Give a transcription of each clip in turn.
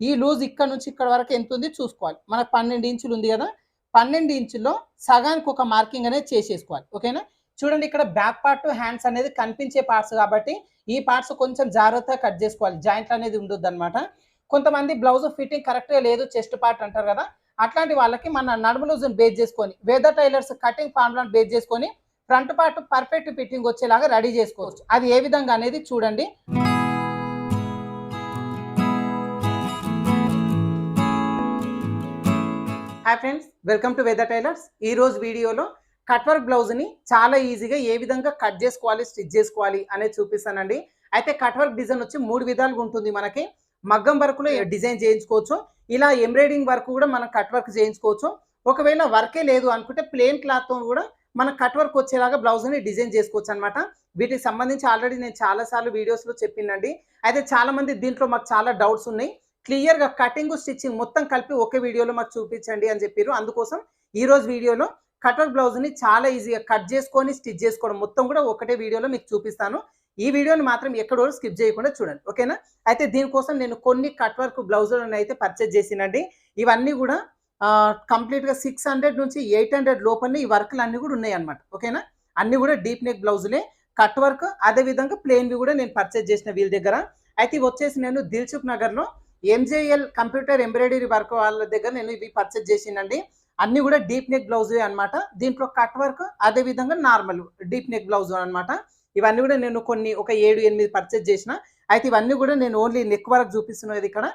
ఈ లూజ్ ఇక్కడ నుంచి ఇక్కడ వరకు ఎంత ఉంది చూసుకోవాలి. మనకు 12 ఇంచులు ఉంది కదా, 12 ఇంచుల్లో సగానికి ఒక మార్కింగ్ అనేది చేసేసుకోవాలి. ఓకేనా. చూడండి ఇక్కడ బ్యాక్ పార్ట్ హ్యాండ్స్ అనేది కనిపించే పార్ట్స్ కాబట్టి ఈ పార్ట్స్ కొంచెం జాగ్రత్తగా కట్ చేసుకోవాలి, జాయింట్ అనేది ఉండొద్దు అనమాట. కొంతమంది బ్లౌజ్ ఫిట్టింగ్ కరెక్ట్గా లేదు చెస్ట్ పార్ట్ అంటారు కదా, అట్లాంటి వాళ్ళకి మన నడుము లూజ్ని బేస్ చేసుకొని వేదర్ టైలర్స్ కటింగ్ ఫార్ములాని బేస్ చేసుకొని ఫ్రంట్ పార్ట్ పర్ఫెక్ట్ ఫిట్టింగ్ వచ్చేలాగా రెడీ చేసుకోవచ్చు. అది ఏ విధంగా అనేది చూడండి. Hi friends, welcome to whether tailors. ఈ రోజు వీడియోలో కట్ వర్క్ బ్లౌజ్ని చాలా ఈజీగా ఏ విధంగా కట్ చేసుకోవాలి, స్టిచ్ చేసుకోవాలి అనేది చూపిస్తానండి. అయితే కట్ వర్క్ డిజైన్ వచ్చి 3 విధాలుగా ఉంటుంది. మనకి మగ్గం వర్క్లో డిజైన్ చేయించుకోవచ్చు, ఇలా ఎంబ్రాయిడింగ్ వర్క్ కూడా మనం కట్ వర్క్ చేయించుకోవచ్చు. ఒకవేళ వర్కే లేదు అనుకుంటే ప్లెయిన్ క్లాత్తో కూడా మన కట్ వర్క్ వచ్చేలాగా బ్లౌజ్ని డిజైన్ చేసుకోవచ్చు అనమాట. వీటికి సంబంధించి ఆల్రెడీ నేను చాలాసార్లు వీడియోస్లో చెప్పినండి. అయితే చాలామంది దీంట్లో మాకు చాలా డౌట్స్ ఉన్నాయి, క్లియర్గా కటింగ్ స్టిచ్చింగ్ మొత్తం కలిపి ఒకే వీడియోలో మాకు చూపించండి అని చెప్పారు. అందుకోసం ఈరోజు వీడియోలో కట్ వర్క్ బ్లౌజ్ని చాలా ఈజీగా కట్ చేసుకొని స్టిచ్ చేసుకోవడం మొత్తం కూడా ఒకటే వీడియోలో మీకు చూపిస్తాను. ఈ వీడియోని మాత్రం ఎక్కడో స్కిప్ చేయకుండా చూడండి, ఓకేనా. అయితే దీనికోసం నేను కొన్ని కట్ వర్క్ బ్లౌజులను అయితే పర్చేజ్ చేసినండి. ఇవన్నీ కూడా కంప్లీట్గా 600 నుంచి 800 లోపలనే ఈ వర్క్లు అన్నీ కూడా ఉన్నాయి అనమాట, ఓకేనా. అన్నీ కూడా డీప్ నెక్ బ్లౌజులే, కట్ వర్క్ అదేవిధంగా ప్లెయిన్వి కూడా నేను పర్చేజ్ చేసిన వీళ్ళ దగ్గర. అయితే ఇవి వచ్చేసి నేను దిల్సుఖ్ నగర్లో ఎంజేఎల్ కంప్యూటర్ ఎంబ్రాయిడరీ వర్క్ వాళ్ళ దగ్గర నేను ఇవి పర్చేజ్ చేసినండి. అన్నీ కూడా డీప్ నెక్ బ్లౌజ్ అనమాట. దీంట్లో కట్ వర్క్ అదేవిధంగా నార్మల్ డీప్ నెక్ బ్లౌజ్ అనమాట. ఇవన్నీ కూడా నేను ఒక 7-8 పర్చేజ్ చేసిన. అయితే ఇవన్నీ కూడా నేను ఓన్లీ నెక్ వర్క్ చూపిస్తున్నది ఇక్కడ.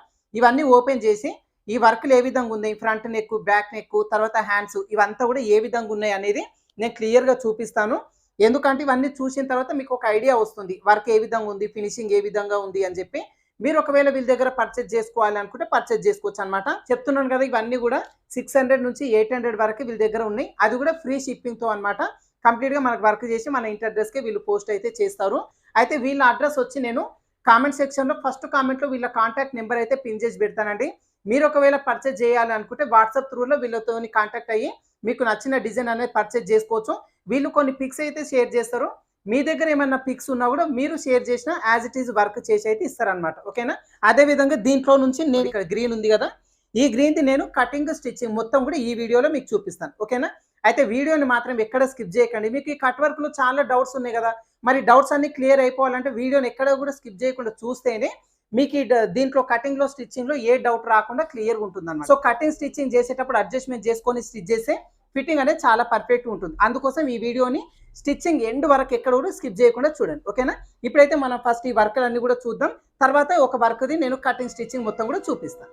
ఇవన్నీ ఓపెన్ చేసి ఈ వర్క్లు ఏ విధంగా ఉన్నాయి, ఫ్రంట్ నెక్, బ్యాక్ నెక్, తర్వాత హ్యాండ్స్, ఇవంతా కూడా ఏ విధంగా ఉన్నాయి అనేది నేను క్లియర్గా చూపిస్తాను. ఎందుకంటే ఇవన్నీ చూసిన తర్వాత మీకు ఒక ఐడియా వస్తుంది, వర్క్ ఏ విధంగా ఉంది, ఫినిషింగ్ ఏ విధంగా ఉంది అని చెప్పి. మీరు ఒకవేళ వీళ్ళ దగ్గర పర్చేజ్ చేసుకోవాలి అనుకుంటే పర్చేజ్ చేసుకోవచ్చు అనమాట. చెప్తున్నాను కదా, ఇవన్నీ కూడా 600 నుంచి 800 వరకు వీళ్ళ దగ్గర ఉన్నాయి. అది కూడా ఫ్రీ షిప్పింగ్తో అనమాట. కంప్లీట్గా మనకు వర్క్ చేసి మన ఇంటి అడ్రస్కే వీళ్ళు పోస్ట్ అయితే చేస్తారు. అయితే వీళ్ళ అడ్రస్ వచ్చి నేను కామెంట్ సెక్షన్లో ఫస్ట్ కామెంట్లో వీళ్ళ కాంటాక్ట్ నెంబర్ అయితే పిన్ చేసి పెడతానండి. మీరు ఒకవేళ పర్చేజ్ చేయాలి అనుకుంటే వాట్సాప్ త్రూలో వీళ్ళతో కాంటాక్ట్ అయ్యి మీకు నచ్చిన డిజైన్ అనేది పర్చేజ్ చేసుకోవచ్చు. వీళ్ళు కొన్ని పిక్స్ అయితే షేర్ చేస్తారు. మీ దగ్గర ఏమన్నా పిక్స్ ఉన్నా కూడా మీరు షేర్ చేసిన యాజ్ ఇట్ ఈజ్ వర్క్ చేసి అయితే ఇస్తారనమాట, ఓకేనా. అదేవిధంగా దీంట్లో నుంచి నేను ఇక్కడ గ్రీన్ ఉంది కదా, ఈ గ్రీన్ది నేను కటింగ్ స్టిచ్చింగ్ మొత్తం కూడా ఈ వీడియోలో మీకు చూపిస్తాను, ఓకేనా. అయితే వీడియోని మాత్రం ఎక్కడ స్కిప్ చేయకండి. మీకు ఈ కట్ వర్క్లో చాలా డౌట్స్ ఉన్నాయి కదా, మరి డౌట్స్ అన్ని క్లియర్ అయిపోవాలంటే వీడియోని ఎక్కడ కూడా స్కిప్ చేయకుండా చూస్తేనే మీకు దీంట్లో కటింగ్లో స్టిచ్చింగ్లో ఏ డౌట్ రాకుండా క్లియర్గా ఉంటుంది అన్నమాట. సో కటింగ్ స్టిచ్చింగ్ చేసేటప్పుడు అడ్జస్ట్మెంట్ చేసుకొని స్టిచ్ చేస్తే ఫిట్టింగ్ అనేది చాలా పర్ఫెక్ట్ ఉంటుంది. అందుకోసం ఈ వీడియోని స్టిచ్చింగ్ ఎండ్ వరకు ఎక్కడ కూడా స్కిప్ చేయకుండా చూడండి, ఓకేనా. ఇప్పుడైతే మనం ఫస్ట్ ఈ వర్క్లన్నీ కూడా చూద్దాం, తర్వాత ఒక వర్క్ది నేను కటింగ్ స్టిచ్చింగ్ మొత్తం కూడా చూపిస్తాను.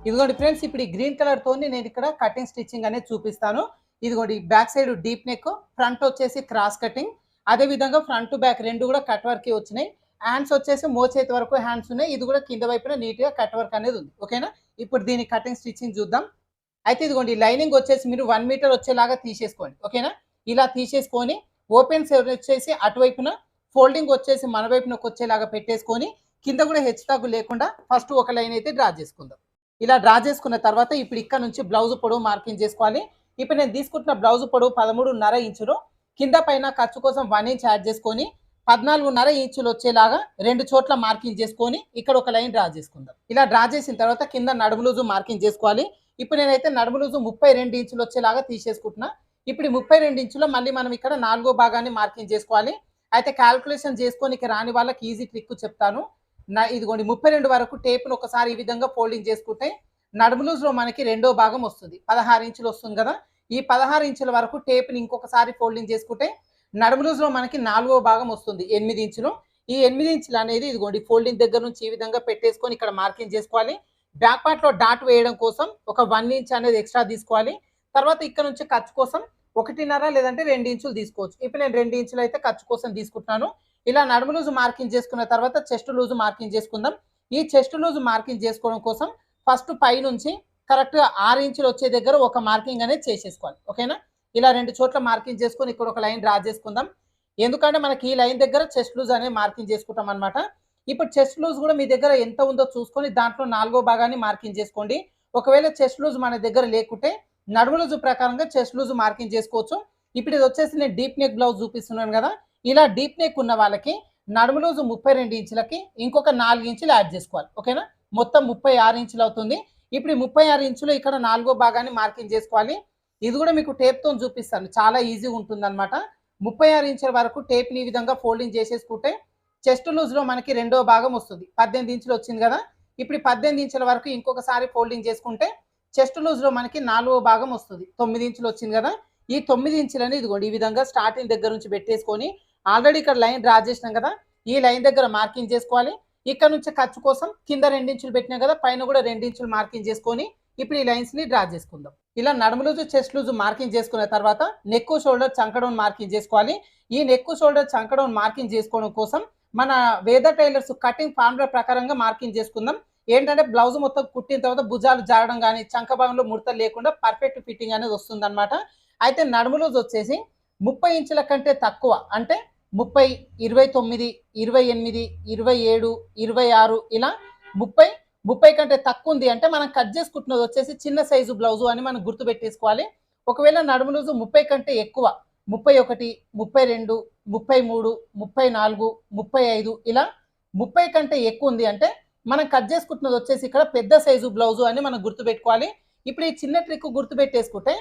ఇదిగోండి ఫ్రెండ్స్, ఇప్పుడు ఈ గ్రీన్ కలర్ తోని నేను ఇక్కడ కటింగ్ స్టిచ్చింగ్ అనేది చూపిస్తాను. ఇదిగోండి back side deep neck, front వచ్చేసి క్రాస్ కటింగ్, అదే విధంగా ఫ్రంట్ టు బ్యాక్ రెండు కూడా కట్ వర్క్ వచ్చినాయి. హ్యాండ్స్ వచ్చేసి మోచేతి వరకు హ్యాండ్స్ ఉన్నాయి. ఇది కూడా కింద వైపున నీట్ గా కట్ వర్క్ అనేది ఉంది. ఓకేనా, ఇప్పుడు దీని కటింగ్ స్టిచ్చింగ్ చూద్దాం. అయితే ఇదిగోండి లైనింగ్ వచ్చేసి మీరు 1 మీటర్ వచ్చేలాగా తీసేసుకోండి. ఓకేనా, ఇలా తీసేసుకొని ఓపెన్ సైడ్ వచ్చేసి అటువైపున, ఫోల్డింగ్ వచ్చేసి మన వైపునకు వచ్చేలాగా పెట్టేసుకొని కింద కూడా హెచ్ తాగు లేకుండా ఫస్ట్ ఒక లైన్ అయితే డ్రా చేసుకుందాం. ఇలా డ్రా చేసుకున్న తర్వాత ఇప్పుడు ఇక్కడ నుంచి బ్లౌజ్ పొడవు మార్కింగ్ చేసుకోవాలి. ఇప్పుడు నేను తీసుకుంటున్న బ్లౌజ్ పొడవు 13.5 ఇంచులు. కింద పైన ఖర్చు కోసం 1 ఇంచ్ యాడ్ చేసుకొని 14.5 ఇంచులు వచ్చేలాగా రెండు చోట్ల మార్కింగ్ చేసుకొని ఇక్కడ ఒక లైన్ డ్రా చేసుకుందాం. ఇలా డ్రా చేసిన తర్వాత కింద నడుము లూజు మార్కింగ్ చేసుకోవాలి. ఇప్పుడు నేనైతే నడుము లూజు 32 ఇంచులు వచ్చేలాగా తీసేసుకుంటున్నా. ఇప్పుడు 32 ఇంచులో మళ్ళీ మనం ఇక్కడ 4వ భాగాన్ని మార్కింగ్ చేసుకోవాలి. అయితే క్యాల్కులేషన్ చేసుకొని రాని వాళ్ళకి ఈజీ ట్రిక్ చెప్తాను. ఇదిగోండి 32 వరకు టేప్ను ఒకసారి ఈ విధంగా ఫోల్డింగ్ చేసుకుంటే నడుము లూజ్లో మనకి 2వ భాగం వస్తుంది. 16 ఇంచులు వస్తుంది కదా. ఈ 16 ఇంచుల వరకు టేప్ని ఇంకొకసారి ఫోల్డింగ్ చేసుకుంటే నడుము లూజ్లో మనకి 4వ భాగం వస్తుంది 8 ఇంచులు. ఈ 8 ఇంచులు అనేది ఇదిగోండి ఫోల్డింగ్ దగ్గర నుంచి ఈ విధంగా పెట్టేసుకొని ఇక్కడ మార్కింగ్ చేసుకోవాలి. బ్యాక్ పార్ట్లో డాట్ వేయడం కోసం ఒక 1 ఇంచ్ అనేది ఎక్స్ట్రా తీసుకోవాలి. తర్వాత ఇక్కడ నుంచి ఖర్చు కోసం 1.5 లేదంటే 2 ఇంచులు తీసుకోవచ్చు. ఇప్పుడు నేను 2 ఇంచులు అయితే ఖర్చు కోసం తీసుకుంటున్నాను. ఇలా నడుము లూజు మార్కింగ్ చేసుకున్న తర్వాత చెస్ట్ లూజు మార్కింగ్ చేసుకుందాం. ఈ చెస్ట్ లూజు మార్కింగ్ చేసుకోవడం కోసం ఫస్ట్ పై నుంచి కరెక్ట్గా 6 ఇంచులు వచ్చే దగ్గర ఒక మార్కింగ్ అనేది చేసేసుకోవాలి. ఓకేనా, ఇలా రెండు చోట్ల మార్కింగ్ చేసుకొని ఇక్కడ ఒక లైన్ డ్రా చేసుకుందాం. ఎందుకంటే మనకి ఈ లైన్ దగ్గర చెస్ట్ లూజ్ అనేది మార్కింగ్ చేసుకుంటాం అనమాట. ఇప్పుడు చెస్ట్ లూజ్ కూడా మీ దగ్గర ఎంత ఉందో చూసుకొని దాంట్లో 4వ భాగాన్ని మార్కింగ్ చేసుకోండి. ఒకవేళ చెస్ట్ లూజ్ మన దగ్గర లేకుంటే నడుము లూజు ప్రకారంగా చెస్ట్ లూజ్ మార్కింగ్ చేసుకోవచ్చు. ఇప్పుడు ఇది వచ్చేసి నేను డీప్ నెక్ బ్లౌజ్ చూపిస్తున్నాను కదా. ఇలా డీప్ నెక్ ఉన్న వాళ్ళకి నడుము లూజు 32 ఇంచులకి ఇంకొక 4 ఇంచులు యాడ్ చేసుకోవాలి. ఓకేనా, మొత్తం 36 ఇంచులు అవుతుంది. ఇప్పుడు 36 ఇంచులు ఇక్కడ 4వ భాగాన్ని మార్కింగ్ చేసుకోవాలి. ఇది కూడా మీకు టేప్తో చూపిస్తాను, చాలా ఈజీగా ఉంటుంది అనమాట. 36 ఇంచుల వరకు టేప్ని ఈ విధంగా ఫోల్డింగ్ చేసేసుకుంటే చెస్ట్ లూజ్లో మనకి 2వ భాగం వస్తుంది. 18 ఇంచులు వచ్చింది కదా. ఇప్పుడు 18 ఇంచుల వరకు ఇంకొకసారి ఫోల్డింగ్ చేసుకుంటే చెస్ట్ లూజ్లో మనకి 4వ భాగం వస్తుంది. 9 ఇంచులు వచ్చింది కదా. ఈ 9 ఇంచులని ఇదిగోండి ఈ విధంగా స్టార్టింగ్ దగ్గర నుంచి పెట్టేసుకొని ఆల్రెడీ ఇక్కడ లైన్ డ్రా చేసినాం కదా, ఈ లైన్ దగ్గర మార్కింగ్ చేసుకోవాలి. ఇక్కడ నుంచి ఖర్చు కోసం కింద 2 ఇంచులు పెట్టినాం కదా, పైన కూడా 2 ఇంచులు మార్కింగ్ చేసుకొని ఇప్పుడు ఈ లైన్స్ని డ్రా చేసుకుందాం. ఇలా నడుము లూజు చెస్ట్ లూజు మార్కింగ్ చేసుకున్న తర్వాత నెక్ షోల్డర్ చంకడౌన్ మార్కింగ్ చేసుకోవాలి. ఈ నెక్ షోల్డర్ చంకడౌన్ మార్కింగ్ చేసుకోవడం కోసం మన వేద టైలర్స్ కటింగ్ ఫార్ములా ప్రకారంగా మార్కింగ్ చేసుకుందాం. ఏంటంటే బ్లౌజ్ మొత్తం కుట్టిన తర్వాత భుజాలు జారడం కానీ చంక భాగంలో ముడతలు లేకుండా పర్ఫెక్ట్ ఫిట్టింగ్ అనేది వస్తుంది అనమాట. అయితే నడుము లూజ్ వచ్చేసి 30 ఇంచుల కంటే తక్కువ అంటే 30, 29, 28, 27, 26 ఇలా 30 కంటే తక్కువ ఉంది అంటే మనం కట్ చేసుకుంటున్నది వచ్చేసి చిన్న సైజు బ్లౌజు అని మనం గుర్తుపెట్టేసుకోవాలి. ఒకవేళ నడుము లూజు 30 కంటే ఎక్కువ 31, 32, 33, 34, 35 ఇలా 30 కంటే ఎక్కువ ఉంది అంటే మనం కట్ చేసుకుంటున్నది వచ్చేసి ఇక్కడ పెద్ద సైజు బ్లౌజు అని మనం గుర్తుపెట్టుకోవాలి. ఇప్పుడు ఈ చిన్న ట్రిక్ గుర్తుపెట్టేసుకుంటే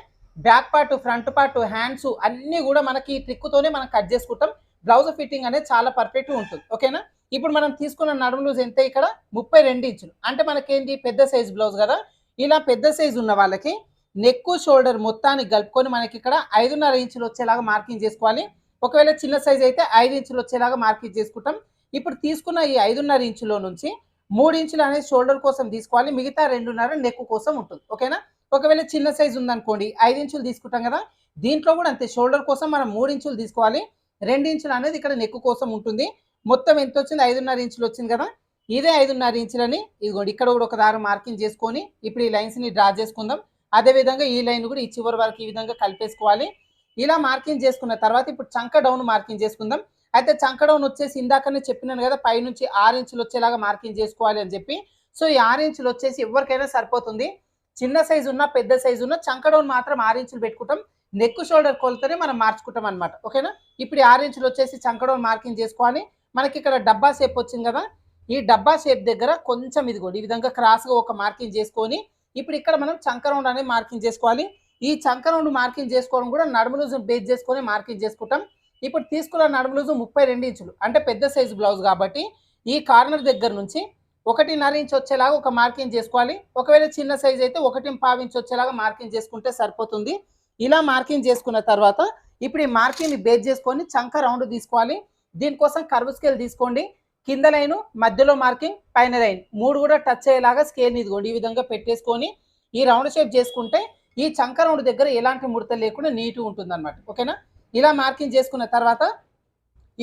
back part, front part, hands అన్నీ కూడా మనకి ఈ ట్రిక్తోనే మనం కట్ చేసుకుంటాం. బ్లౌజ్ ఫిట్టింగ్ అనేది చాలా పర్ఫెక్ట్గా ఉంటుంది. ఓకేనా, ఇప్పుడు మనం తీసుకున్న నడుము లూజ్ ఎంత ఇక్కడ 32 ఇంచులు అంటే మనకేంటి పెద్ద సైజు బ్లౌజ్ కదా. ఇలా పెద్ద సైజు ఉన్న వాళ్ళకి నెక్ షోల్డర్ మొత్తాన్ని కలుపుకొని మనకి ఇక్కడ 5.5 ఇంచులు వచ్చేలాగా మార్కింగ్ చేసుకోవాలి. ఒకవేళ చిన్న సైజు అయితే 5 ఇంచులు వచ్చేలాగా మార్కింగ్ చేసుకుంటాం. ఇప్పుడు తీసుకున్న ఈ 5.5 ఇంచులో నుంచి 3 ఇంచులు అనేది షోల్డర్ కోసం తీసుకోవాలి, మిగతా 2.5 నెక్ కోసం ఉంటుంది. ఓకేనా, ఒకవేళ చిన్న సైజు ఉందనుకోండి 5 ఇంచులు తీసుకుంటాం కదా, దీంట్లో కూడా అంతే షోల్డర్ కోసం మనం 3 ఇంచులు తీసుకోవాలి, 2 ఇంచులు అనేది ఇక్కడ నెక్ కోసం ఉంటుంది. మొత్తం ఎంత వచ్చింది 5.5 ఇంచులు వచ్చింది కదా. ఇదే 5.5 ఇంచులని ఇదిగోండి ఇక్కడ కూడా ఒక దారం మార్కింగ్ చేసుకొని ఇప్పుడు ఈ లైన్స్ని డ్రా చేసుకుందాం. అదేవిధంగా ఈ లైన్ కూడా ఈ చివరి వరకు ఈ విధంగా కలిపేసుకోవాలి. ఇలా మార్కింగ్ చేసుకున్న తర్వాత ఇప్పుడు చంక డౌన్ మార్కింగ్ చేసుకుందాం. అయితే చంక డౌన్ వచ్చేసి ఇందాకనే చెప్పినాను కదా, పైనుంచి 6 ఇంచులు వచ్చేలాగా మార్కింగ్ చేసుకోవాలి అని చెప్పి. సో ఈ 6 ఇంచులు వచ్చేసి ఎవరికైనా సరిపోతుంది. చిన్న సైజు ఉన్న పెద్ద సైజు ఉన్న చంక డౌన్ మాత్రం 6 ఇంచులు పెట్టుకుంటాం. నెక్ షోల్డర్ కొలతనే మనం మార్చుకుంటాం అనమాట. ఓకేనా, ఇప్పుడు 6 ఇంచులు వచ్చేసి చంక డౌన్ మార్కింగ్ చేసుకోవాలి. మనకి ఇక్కడ డబ్బా షేప్ వచ్చింది కదా, ఈ డబ్బా షేప్ దగ్గర కొంచెం ఇదిగోండి ఈ విధంగా క్రాస్గా ఒక మార్కింగ్ చేసుకొని ఇప్పుడు ఇక్కడ మనం చంక రౌండ్ అనేది మార్కింగ్ చేసుకోవాలి. ఈ చంక రౌండ్ మార్కింగ్ చేసుకోవడం కూడా నడుము లూజు బేస్ చేసుకొని మార్కింగ్ చేసుకుంటాం. ఇప్పుడు తీసుకున్న నడుము లూజు 32 ఇంచులు అంటే పెద్ద సైజు బ్లౌజ్ కాబట్టి ఈ కార్నర్ దగ్గర నుంచి 1.5 ఇంచ్ వచ్చేలాగా ఒక మార్కింగ్ చేసుకోవాలి. ఒకవేళ చిన్న సైజ్ అయితే 1.5 ఇంచ్ వచ్చేలాగా మార్కింగ్ చేసుకుంటే సరిపోతుంది. ఇలా మార్కింగ్ చేసుకున్న తర్వాత ఇప్పుడు ఈ మార్కింగ్ని బేస్ చేసుకొని చంక రౌండ్ తీసుకోవాలి. దీనికోసం కర్వ్ స్కేల్ తీసుకోండి. కింద లైను, మధ్యలో మార్కింగ్, పైన లైన్ 3 కూడా టచ్ అయ్యేలాగా స్కేల్ని ఇదిగోండి ఈ విధంగా పెట్టేసుకొని ఈ రౌండ్ షేప్ చేసుకుంటే ఈ చంక రౌండ్ దగ్గర ఎలాంటి ముడతలు లేకుండా నీట్గా ఉంటుంది అనమాట. ఓకేనా? ఇలా మార్కింగ్ చేసుకున్న తర్వాత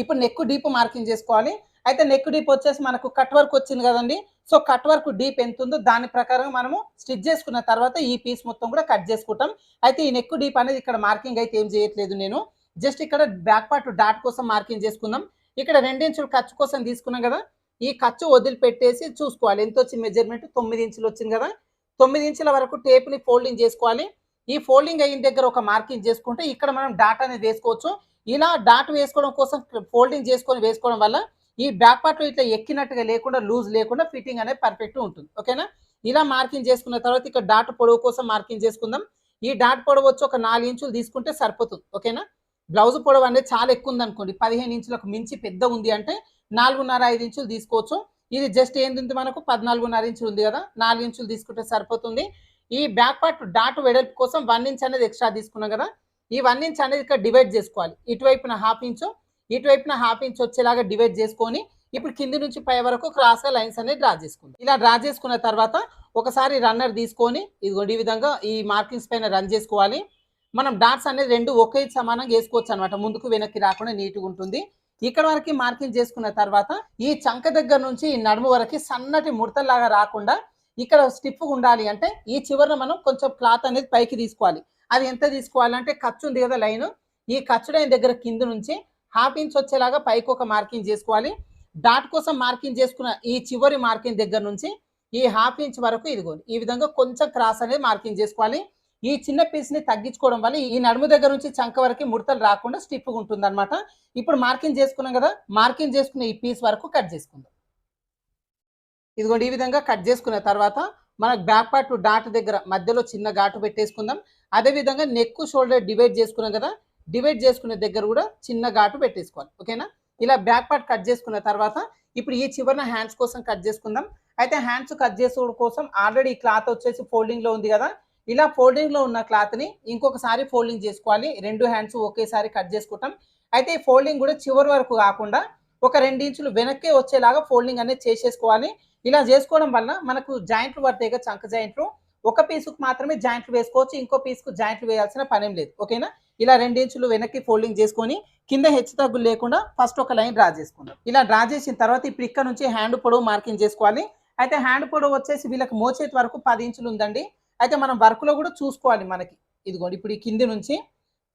ఇప్పుడు నెక్ డీప్ మార్కింగ్ చేసుకోవాలి. అయితే నెక్ డీప్ వచ్చేసి మనకు కట్ వర్క్ వచ్చింది కదండి. సో కట్ వర్క్ డీప్ ఎంత ఉందో దాని ప్రకారం మనము స్టిచ్ చేసుకున్న తర్వాత ఈ పీస్ మొత్తం కూడా కట్ చేసుకుంటాం. అయితే ఈ నెక్ డీప్ అనేది ఇక్కడ మార్కింగ్ అయితే ఏం చేయట్లేదు నేను. జస్ట్ ఇక్కడ బ్యాక్ పార్ట్ డాట్ కోసం మార్కింగ్ చేసుకుందాం. ఇక్కడ 2 ఇంచులు ఖర్చు కోసం తీసుకున్నాం కదా. ఈ ఖర్చు వదిలిపెట్టేసి చూసుకోవాలి ఎంత వచ్చింది మెజర్మెంట్. 9 ఇంచులు వచ్చింది కదా. 9 ఇంచుల వరకు టేప్ని ఫోల్డింగ్ చేసుకోవాలి. ఈ ఫోల్డింగ్ అయిన దగ్గర ఒక మార్కింగ్ చేసుకుంటే ఇక్కడ మనం డాట్ అనేది వేసుకోవచ్చు. ఇలా డాట్ వేసుకోవడం కోసం ఫోల్డింగ్ చేసుకొని వేసుకోవడం వల్ల ఈ బ్యాక్ పార్ట్లో ఇట్లా ఎక్కినట్టుగా లేకుండా లూజ్ లేకుండా ఫిట్టింగ్ అనేది పర్ఫెక్ట్ ఉంటుంది. ఓకేనా? ఇలా మార్కింగ్ చేసుకున్న తర్వాత ఇక్కడ డాట్ పొడవు కోసం మార్కింగ్ చేసుకుందాం. ఈ డాట్ పొడవు వచ్చి ఒక 4 ఇంచులు తీసుకుంటే సరిపోతుంది. ఓకేనా? బ్లౌజ్ పొడవు అనేది చాలా ఎక్కువ ఉంది అనుకోండి, 15 ఇంచులకు మించి పెద్ద ఉంది అంటే 4.5 ఇంచులు తీసుకోవచ్చు. ఇది జస్ట్ ఏంది మనకు 14.5 ఇంచులు ఉంది కదా, 4 ఇంచులు తీసుకుంటే సరిపోతుంది. ఈ బ్యాక్ పార్ట్ డాట్ వెడల్పు కోసం 1 ఇంచ్ అనేది ఎక్స్ట్రా తీసుకున్నాం కదా. ఈ 1 ఇంచ్ అనేది ఇక్కడ డివైడ్ చేసుకోవాలి. ఇటువైపున 1/2 ఇంచు, ఇటువైపున 1/2 ఇంచ్ వచ్చేలాగా డివైడ్ చేసుకొని ఇప్పుడు కింది నుంచి పై వరకు క్రాస్గా లైన్స్ అనేది డ్రా చేసుకుందాం. ఇలా డ్రా చేసుకున్న తర్వాత ఒకసారి రన్నర్ తీసుకొని ఇదిగోండి ఈ విధంగా ఈ మార్కింగ్స్ పైన రన్ చేసుకోవాలి. మనం డాట్స్ అనేది 2 ఒకే సమానంగా వేసుకోవచ్చు అనమాట. ముందుకు వెనక్కి రాకుండా నీట్గా ఉంటుంది. ఇక్కడ వరకు మార్కింగ్ చేసుకున్న తర్వాత ఈ చంక దగ్గర నుంచి ఈ నడుము వరకు సన్నటి ముడతల్లాగా రాకుండా ఇక్కడ స్టిఫ్గా ఉండాలి అంటే ఈ చివరన మనం కొంచెం క్లాత్ అనేది పైకి తీసుకోవాలి. అది ఎంత తీసుకోవాలంటే ఖర్చు ఉంది కదా లైన్, ఈ ఖర్చు లైన్ దగ్గర కింద నుంచి 1/2 ఇంచ్ వచ్చేలాగా పైకి ఒక మార్కింగ్ చేసుకోవాలి. డాట్ కోసం మార్కింగ్ చేసుకున్న ఈ చివరి మార్కింగ్ దగ్గర నుంచి ఈ 1/2 ఇంచ్ వరకు ఇదిగోండి ఈ విధంగా కొంచెం క్రాస్ అనేది మార్కింగ్ చేసుకోవాలి. ఈ చిన్న పీస్ని తగ్గించుకోవడం వల్ల ఈ నడుము దగ్గర నుంచి చంక వరకు ముడతలు రాకుండా స్టిఫ్గా ఉంటుంది అనమాట. ఇప్పుడు మార్కింగ్ చేసుకున్నాం కదా, మార్కింగ్ చేసుకున్న ఈ పీస్ వరకు కట్ చేసుకుందాం. ఇదిగోండి ఈ విధంగా కట్ చేసుకున్న తర్వాత మనకు బ్యాక్ పార్ట్ డాట్ దగ్గర మధ్యలో చిన్న ఘాటు పెట్టేసుకుందాం. అదేవిధంగా నెక్ షోల్డర్ డివైడ్ చేసుకున్నాం కదా, డివైడ్ చేసుకునే దగ్గర కూడా చిన్న ఘాటు పెట్టేసుకోవాలి. ఓకేనా? ఇలా బ్యాక్ పార్ట్ కట్ చేసుకున్న తర్వాత ఇప్పుడు ఈ చివరన హ్యాండ్స్ కోసం కట్ చేసుకుందాం. అయితే హ్యాండ్స్ కట్ చేసుకోవడం కోసం ఆల్రెడీ క్లాత్ వచ్చేసి ఫోల్డింగ్లో ఉంది కదా, ఇలా ఫోల్డింగ్లో ఉన్న క్లాత్ని ఇంకొకసారి ఫోల్డింగ్ చేసుకోవాలి. 2 హ్యాండ్స్ ఒకేసారి కట్ చేసుకుంటాం. అయితే ఈ ఫోల్డింగ్ కూడా చివరి వరకు కాకుండా ఒక 2 ఇంచులు వెనక్కే వచ్చేలాగా ఫోల్డింగ్ అనేది చేసేసుకోవాలి. ఇలా చేసుకోవడం వల్ల మనకు జాయింట్లు పడతాయి కదా, చంక జాయింట్లు. ఒక పీసుకు మాత్రమే జాయింట్లు వేసుకోవచ్చు, ఇంకో పీసుకు జాయింట్లు వేయాల్సిన పనేం లేదు. ఓకేనా? ఇలా 2 ఇంచులు వెనక్కి ఫోల్డింగ్ చేసుకొని కింద హెచ్చు తగ్గులు లేకుండా ఫస్ట్ ఒక లైన్ డ్రా చేసుకుందాం. ఇలా డ్రా చేసిన తర్వాత ఇప్పుడు ఇక్కడ నుంచి హ్యాండ్ పొడవు మార్కింగ్ చేసుకోవాలి. అయితే హ్యాండ్ పొడవు వచ్చేసి వీళ్ళకి మోచేతి వరకు 10 ఇంచులు ఉందండి. అయితే మనం వర్క్లో కూడా చూసుకోవాలి. మనకి ఇదిగోండి ఇప్పుడు ఈ కింది నుంచి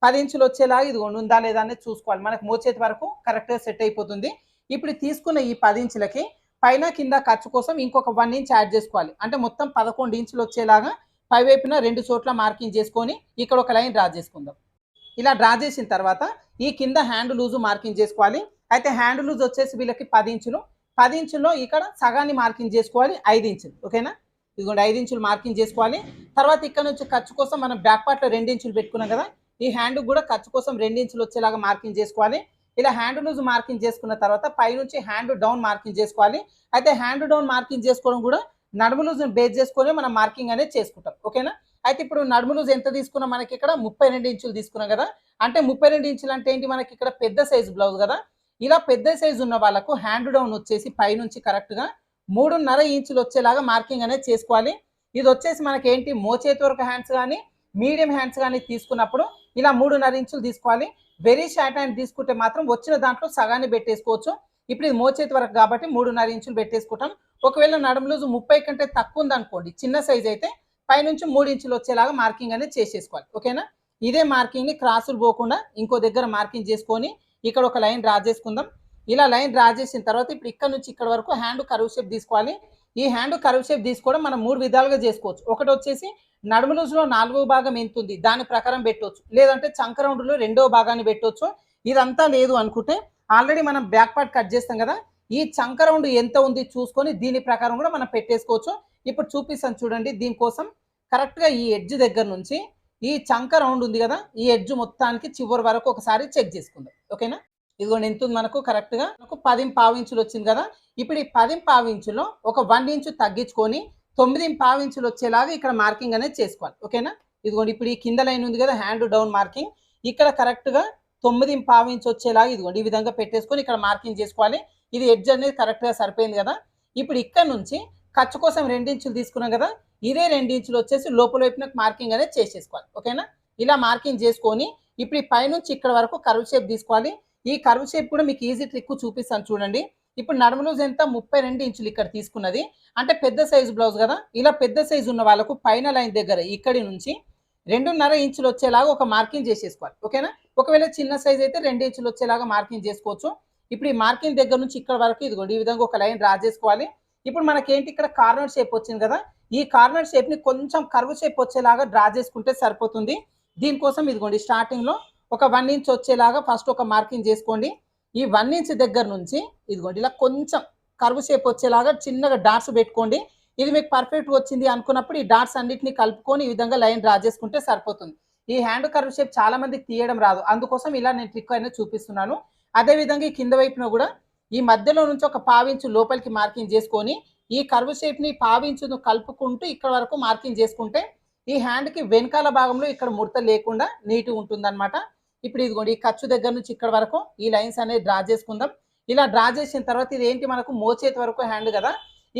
10 ఇంచులు వచ్చేలాగా ఇదిగోండి ఉందా లేదా అనేది చూసుకోవాలి. మనకు మోచేతి వరకు కరెక్ట్గా సెట్ అయిపోతుంది. ఇప్పుడు తీసుకున్న ఈ 10 ఇంచులకి పైన కింద ఖర్చు కోసం ఇంకొక 1 ఇంచ్ యాడ్ చేసుకోవాలి. అంటే మొత్తం 11 ఇంచులు వచ్చేలాగా పైవైపున 2 చోట్ల మార్కింగ్ చేసుకొని ఇక్కడ ఒక లైన్ డ్రా చేసుకుందాం. ఇలా డ్రా చేసిన తర్వాత ఈ కింద హ్యాండ్ లూజు మార్కింగ్ చేసుకోవాలి. అయితే హ్యాండ్ లూజ్ వచ్చేసి వీళ్ళకి 10 ఇంచులు. 10 ఇంచుల్లో ఇక్కడ సగాన్ని మార్కింగ్ చేసుకోవాలి 5 ఇంచులు. ఓకేనా? ఇదిగోండి 5 ఇంచులు మార్కింగ్ చేసుకోవాలి. తర్వాత ఇక్కడ నుంచి ఖర్చు కోసం మనం బ్యాక్ పార్ట్లో 2 ఇంచులు పెట్టుకున్నాం కదా, ఈ హ్యాండ్ కూడా ఖర్చు కోసం 2 ఇంచులు వచ్చేలాగా మార్కింగ్ చేసుకోవాలి. ఇలా హ్యాండ్ లూజ్ మార్కింగ్ చేసుకున్న తర్వాత పైనుంచి హ్యాండ్ డౌన్ మార్కింగ్ చేసుకోవాలి. అయితే హ్యాండ్ డౌన్ మార్కింగ్ చేసుకోవడం కూడా నడుము లూజ్ని బేస్ చేసుకొని మనం మార్కింగ్ అనేది చేసుకుంటాం. ఓకేనా? అయితే ఇప్పుడు నడుము లూజ్ ఎంత తీసుకున్నాం, మనకి ఇక్కడ 32 ఇంచులు తీసుకున్నాం కదా. అంటే 32 ఇంచులు అంటే ఏంటి, మనకి ఇక్కడ పెద్ద సైజు బ్లౌజ్ కదా. ఇలా పెద్ద సైజు ఉన్న వాళ్ళకు హ్యాండ్ డౌన్ వచ్చేసి పైనుంచి కరెక్ట్గా 3.5 ఇంచులు వచ్చేలాగా మార్కింగ్ అనేది చేసుకోవాలి. ఇది వచ్చేసి మనకి ఏంటి, మోచేతి వరకు హ్యాండ్స్ కానీ మీడియం హ్యాండ్స్ కానీ తీసుకున్నప్పుడు ఇలా 3.5 ఇంచులు తీసుకోవాలి. వెరీ షార్ట్ హ్యాండ్ తీసుకుంటే మాత్రం వచ్చిన దాంట్లో సగాన్ని పెట్టేసుకోవచ్చు. ఇప్పుడు ఇది మోచేతి వరకు కాబట్టి 3.5 ఇంచులు పెట్టేసుకుంటాం. ఒకవేళ నడుము లూజు 30 కంటే తక్కువ ఉందనుకోండి, చిన్న సైజ్ అయితే పైనుంచి 3 ఇంచులు వచ్చేలాగా మార్కింగ్ అనేది చేసేసుకోవాలి. ఓకేనా? ఇదే మార్కింగ్ని క్రాసులు పోకుండా ఇంకో దగ్గర మార్కింగ్ చేసుకొని ఇక్కడ ఒక లైన్ డ్రా చేసుకుందాం. ఇలా లైన్ డ్రా చేసిన తర్వాత ఇప్పుడు ఇక్కడ నుంచి ఇక్కడ వరకు హ్యాండ్ కర్వ్ షేప్ తీసుకోవాలి. ఈ హ్యాండ్ కర్వ్ షేప్ తీసుకోవడం మనం 3 విధాలుగా చేసుకోవచ్చు. ఒకటి వచ్చేసి నడుము లూజులో 4వ భాగం ఎంత ఉంది దాని ప్రకారం పెట్టవచ్చు, లేదంటే చంక రౌండ్లో 2వ భాగాన్ని పెట్టవచ్చు. ఇదంతా లేదు అనుకుంటే ఆల్రెడీ మనం బ్యాక్ పార్ట్ కట్ చేస్తాం కదా, ఈ చంక రౌండ్ ఎంత ఉంది చూసుకొని దీని ప్రకారం కూడా మనం పెట్టేసుకోవచ్చు. ఇప్పుడు చూపిస్తాను చూడండి. దీనికోసం కరెక్ట్గా ఈ ఎడ్జ్ దగ్గర నుంచి ఈ చంక రౌండ్ ఉంది కదా, ఈ ఎడ్జ్ మొత్తానికి చివరి వరకు ఒకసారి చెక్ చేసుకుందాం. ఓకేనా? ఇదిగోండి ఎంత ఉంది మనకు, కరెక్ట్గా మనకు 10.5 ఇంచులు వచ్చింది కదా. ఇప్పుడు ఈ 10.5 ఇంచులో ఒక 1 ఇంచు తగ్గించుకొని 9.5 ఇంచులు వచ్చేలాగా ఇక్కడ మార్కింగ్ అనేది చేసుకోవాలి. ఓకేనా? ఇదిగోండి ఇప్పుడు ఈ కింద లైన్ ఉంది కదా, హ్యాండ్ డౌన్ మార్కింగ్, ఇక్కడ కరెక్ట్గా 9.5 ఇంచు వచ్చేలాగా ఇదిగోండి ఈ విధంగా పెట్టేసుకొని ఇక్కడ మార్కింగ్ చేసుకోవాలి. ఇది ఎడ్జ్ అనేది కరెక్ట్గా సరిపోయింది కదా. ఇప్పుడు ఇక్కడ నుంచి ఖర్చు కోసం 2 ఇంచులు తీసుకున్నాం కదా, ఇదే 2 ఇంచులు వచ్చేసి లోపల వైపున మార్కింగ్ అనేది చేసేసుకోవాలి. ఓకేనా? ఇలా మార్కింగ్ చేసుకొని ఇప్పుడు ఈ పైనుంచి ఇక్కడ వరకు కర్వ్ షేప్ తీసుకోవాలి. ఈ కర్వ్ షేప్ కూడా మీకు ఈజీ ట్రిక్ చూపిస్తాను చూడండి. ఇప్పుడు నడుము లూజ్ ఎంత 32 ఇంచులు ఇక్కడ తీసుకున్నది. అంటే పెద్ద సైజు బ్లౌజ్ కదా. ఇలా పెద్ద సైజు ఉన్న వాళ్ళకు పైన లైన్ దగ్గర ఇక్కడి నుంచి 2.5 ఇంచులు వచ్చేలాగా ఒక మార్కింగ్ చేసేసుకోవాలి. ఓకేనా? ఒకవేళ చిన్న సైజ్ అయితే 2 ఇంచులు వచ్చేలాగా మార్కింగ్ చేసుకోవచ్చు. ఇప్పుడు ఈ మార్కింగ్ దగ్గర నుంచి ఇక్కడ వరకు ఇదిగోండి ఈ విధంగా ఒక లైన్ డ్రా చేసుకోవాలి. ఇప్పుడు మనకేంటి ఇక్కడ కార్నర్ షేప్ వచ్చింది కదా. ఈ కార్నర్ షేప్ ని కొంచెం కర్వ్ షేప్ వచ్చేలాగా డ్రా చేసుకుంటే సరిపోతుంది. దీనికోసం ఇదిగోండి స్టార్టింగ్ లో ఒక 1 ఇంచ్ వచ్చేలాగా ఫస్ట్ ఒక మార్కింగ్ చేసుకోండి. ఈ 1 ఇంచ్ దగ్గర నుంచి ఇదిగోండి ఇలా కొంచెం కర్వ్ షేప్ వచ్చేలాగా చిన్నగా డాట్స్ పెట్టుకోండి. ఇది మీకు పర్ఫెక్ట్ వచ్చింది అనుకున్నప్పుడు ఈ డాట్స్ అన్నిటిని కలుపుకొని ఈ విధంగా లైన్ డ్రా చేసుకుంటే సరిపోతుంది. ఈ హ్యాండ్ కర్వ్ షేప్ చాలా మందికి తీయడం రాదు. అందుకోసం ఇలా నేను ట్రిక్ అనేది చూపిస్తున్నాను. అదే విధంగా ఈ కింద వైపున కూడా ఈ మధ్యలో నుంచి ఒక 1/2 ఇంచు లోపలికి మార్కింగ్ చేసుకొని ఈ కర్వ్ షేప్ ని 1/2 ఇంచును కలుపుకుంటూ ఇక్కడ వరకు మార్కింగ్ చేసుకుంటే ఈ హ్యాండ్ కి వెనకాల భాగంలో ఇక్కడ ముడత లేకుండా నీట్ గా ఉంటుందన్నమాట. ఇప్పుడు ఇదిగోండి ఈ ఖర్చు దగ్గర నుంచి ఇక్కడ వరకు ఈ లైన్స్ అనేది డ్రా చేసుకుందాం. ఇలా డ్రా చేసిన తర్వాత ఇది ఏంటి మనకు మోచేతి వరకు హ్యాండ్ కదా.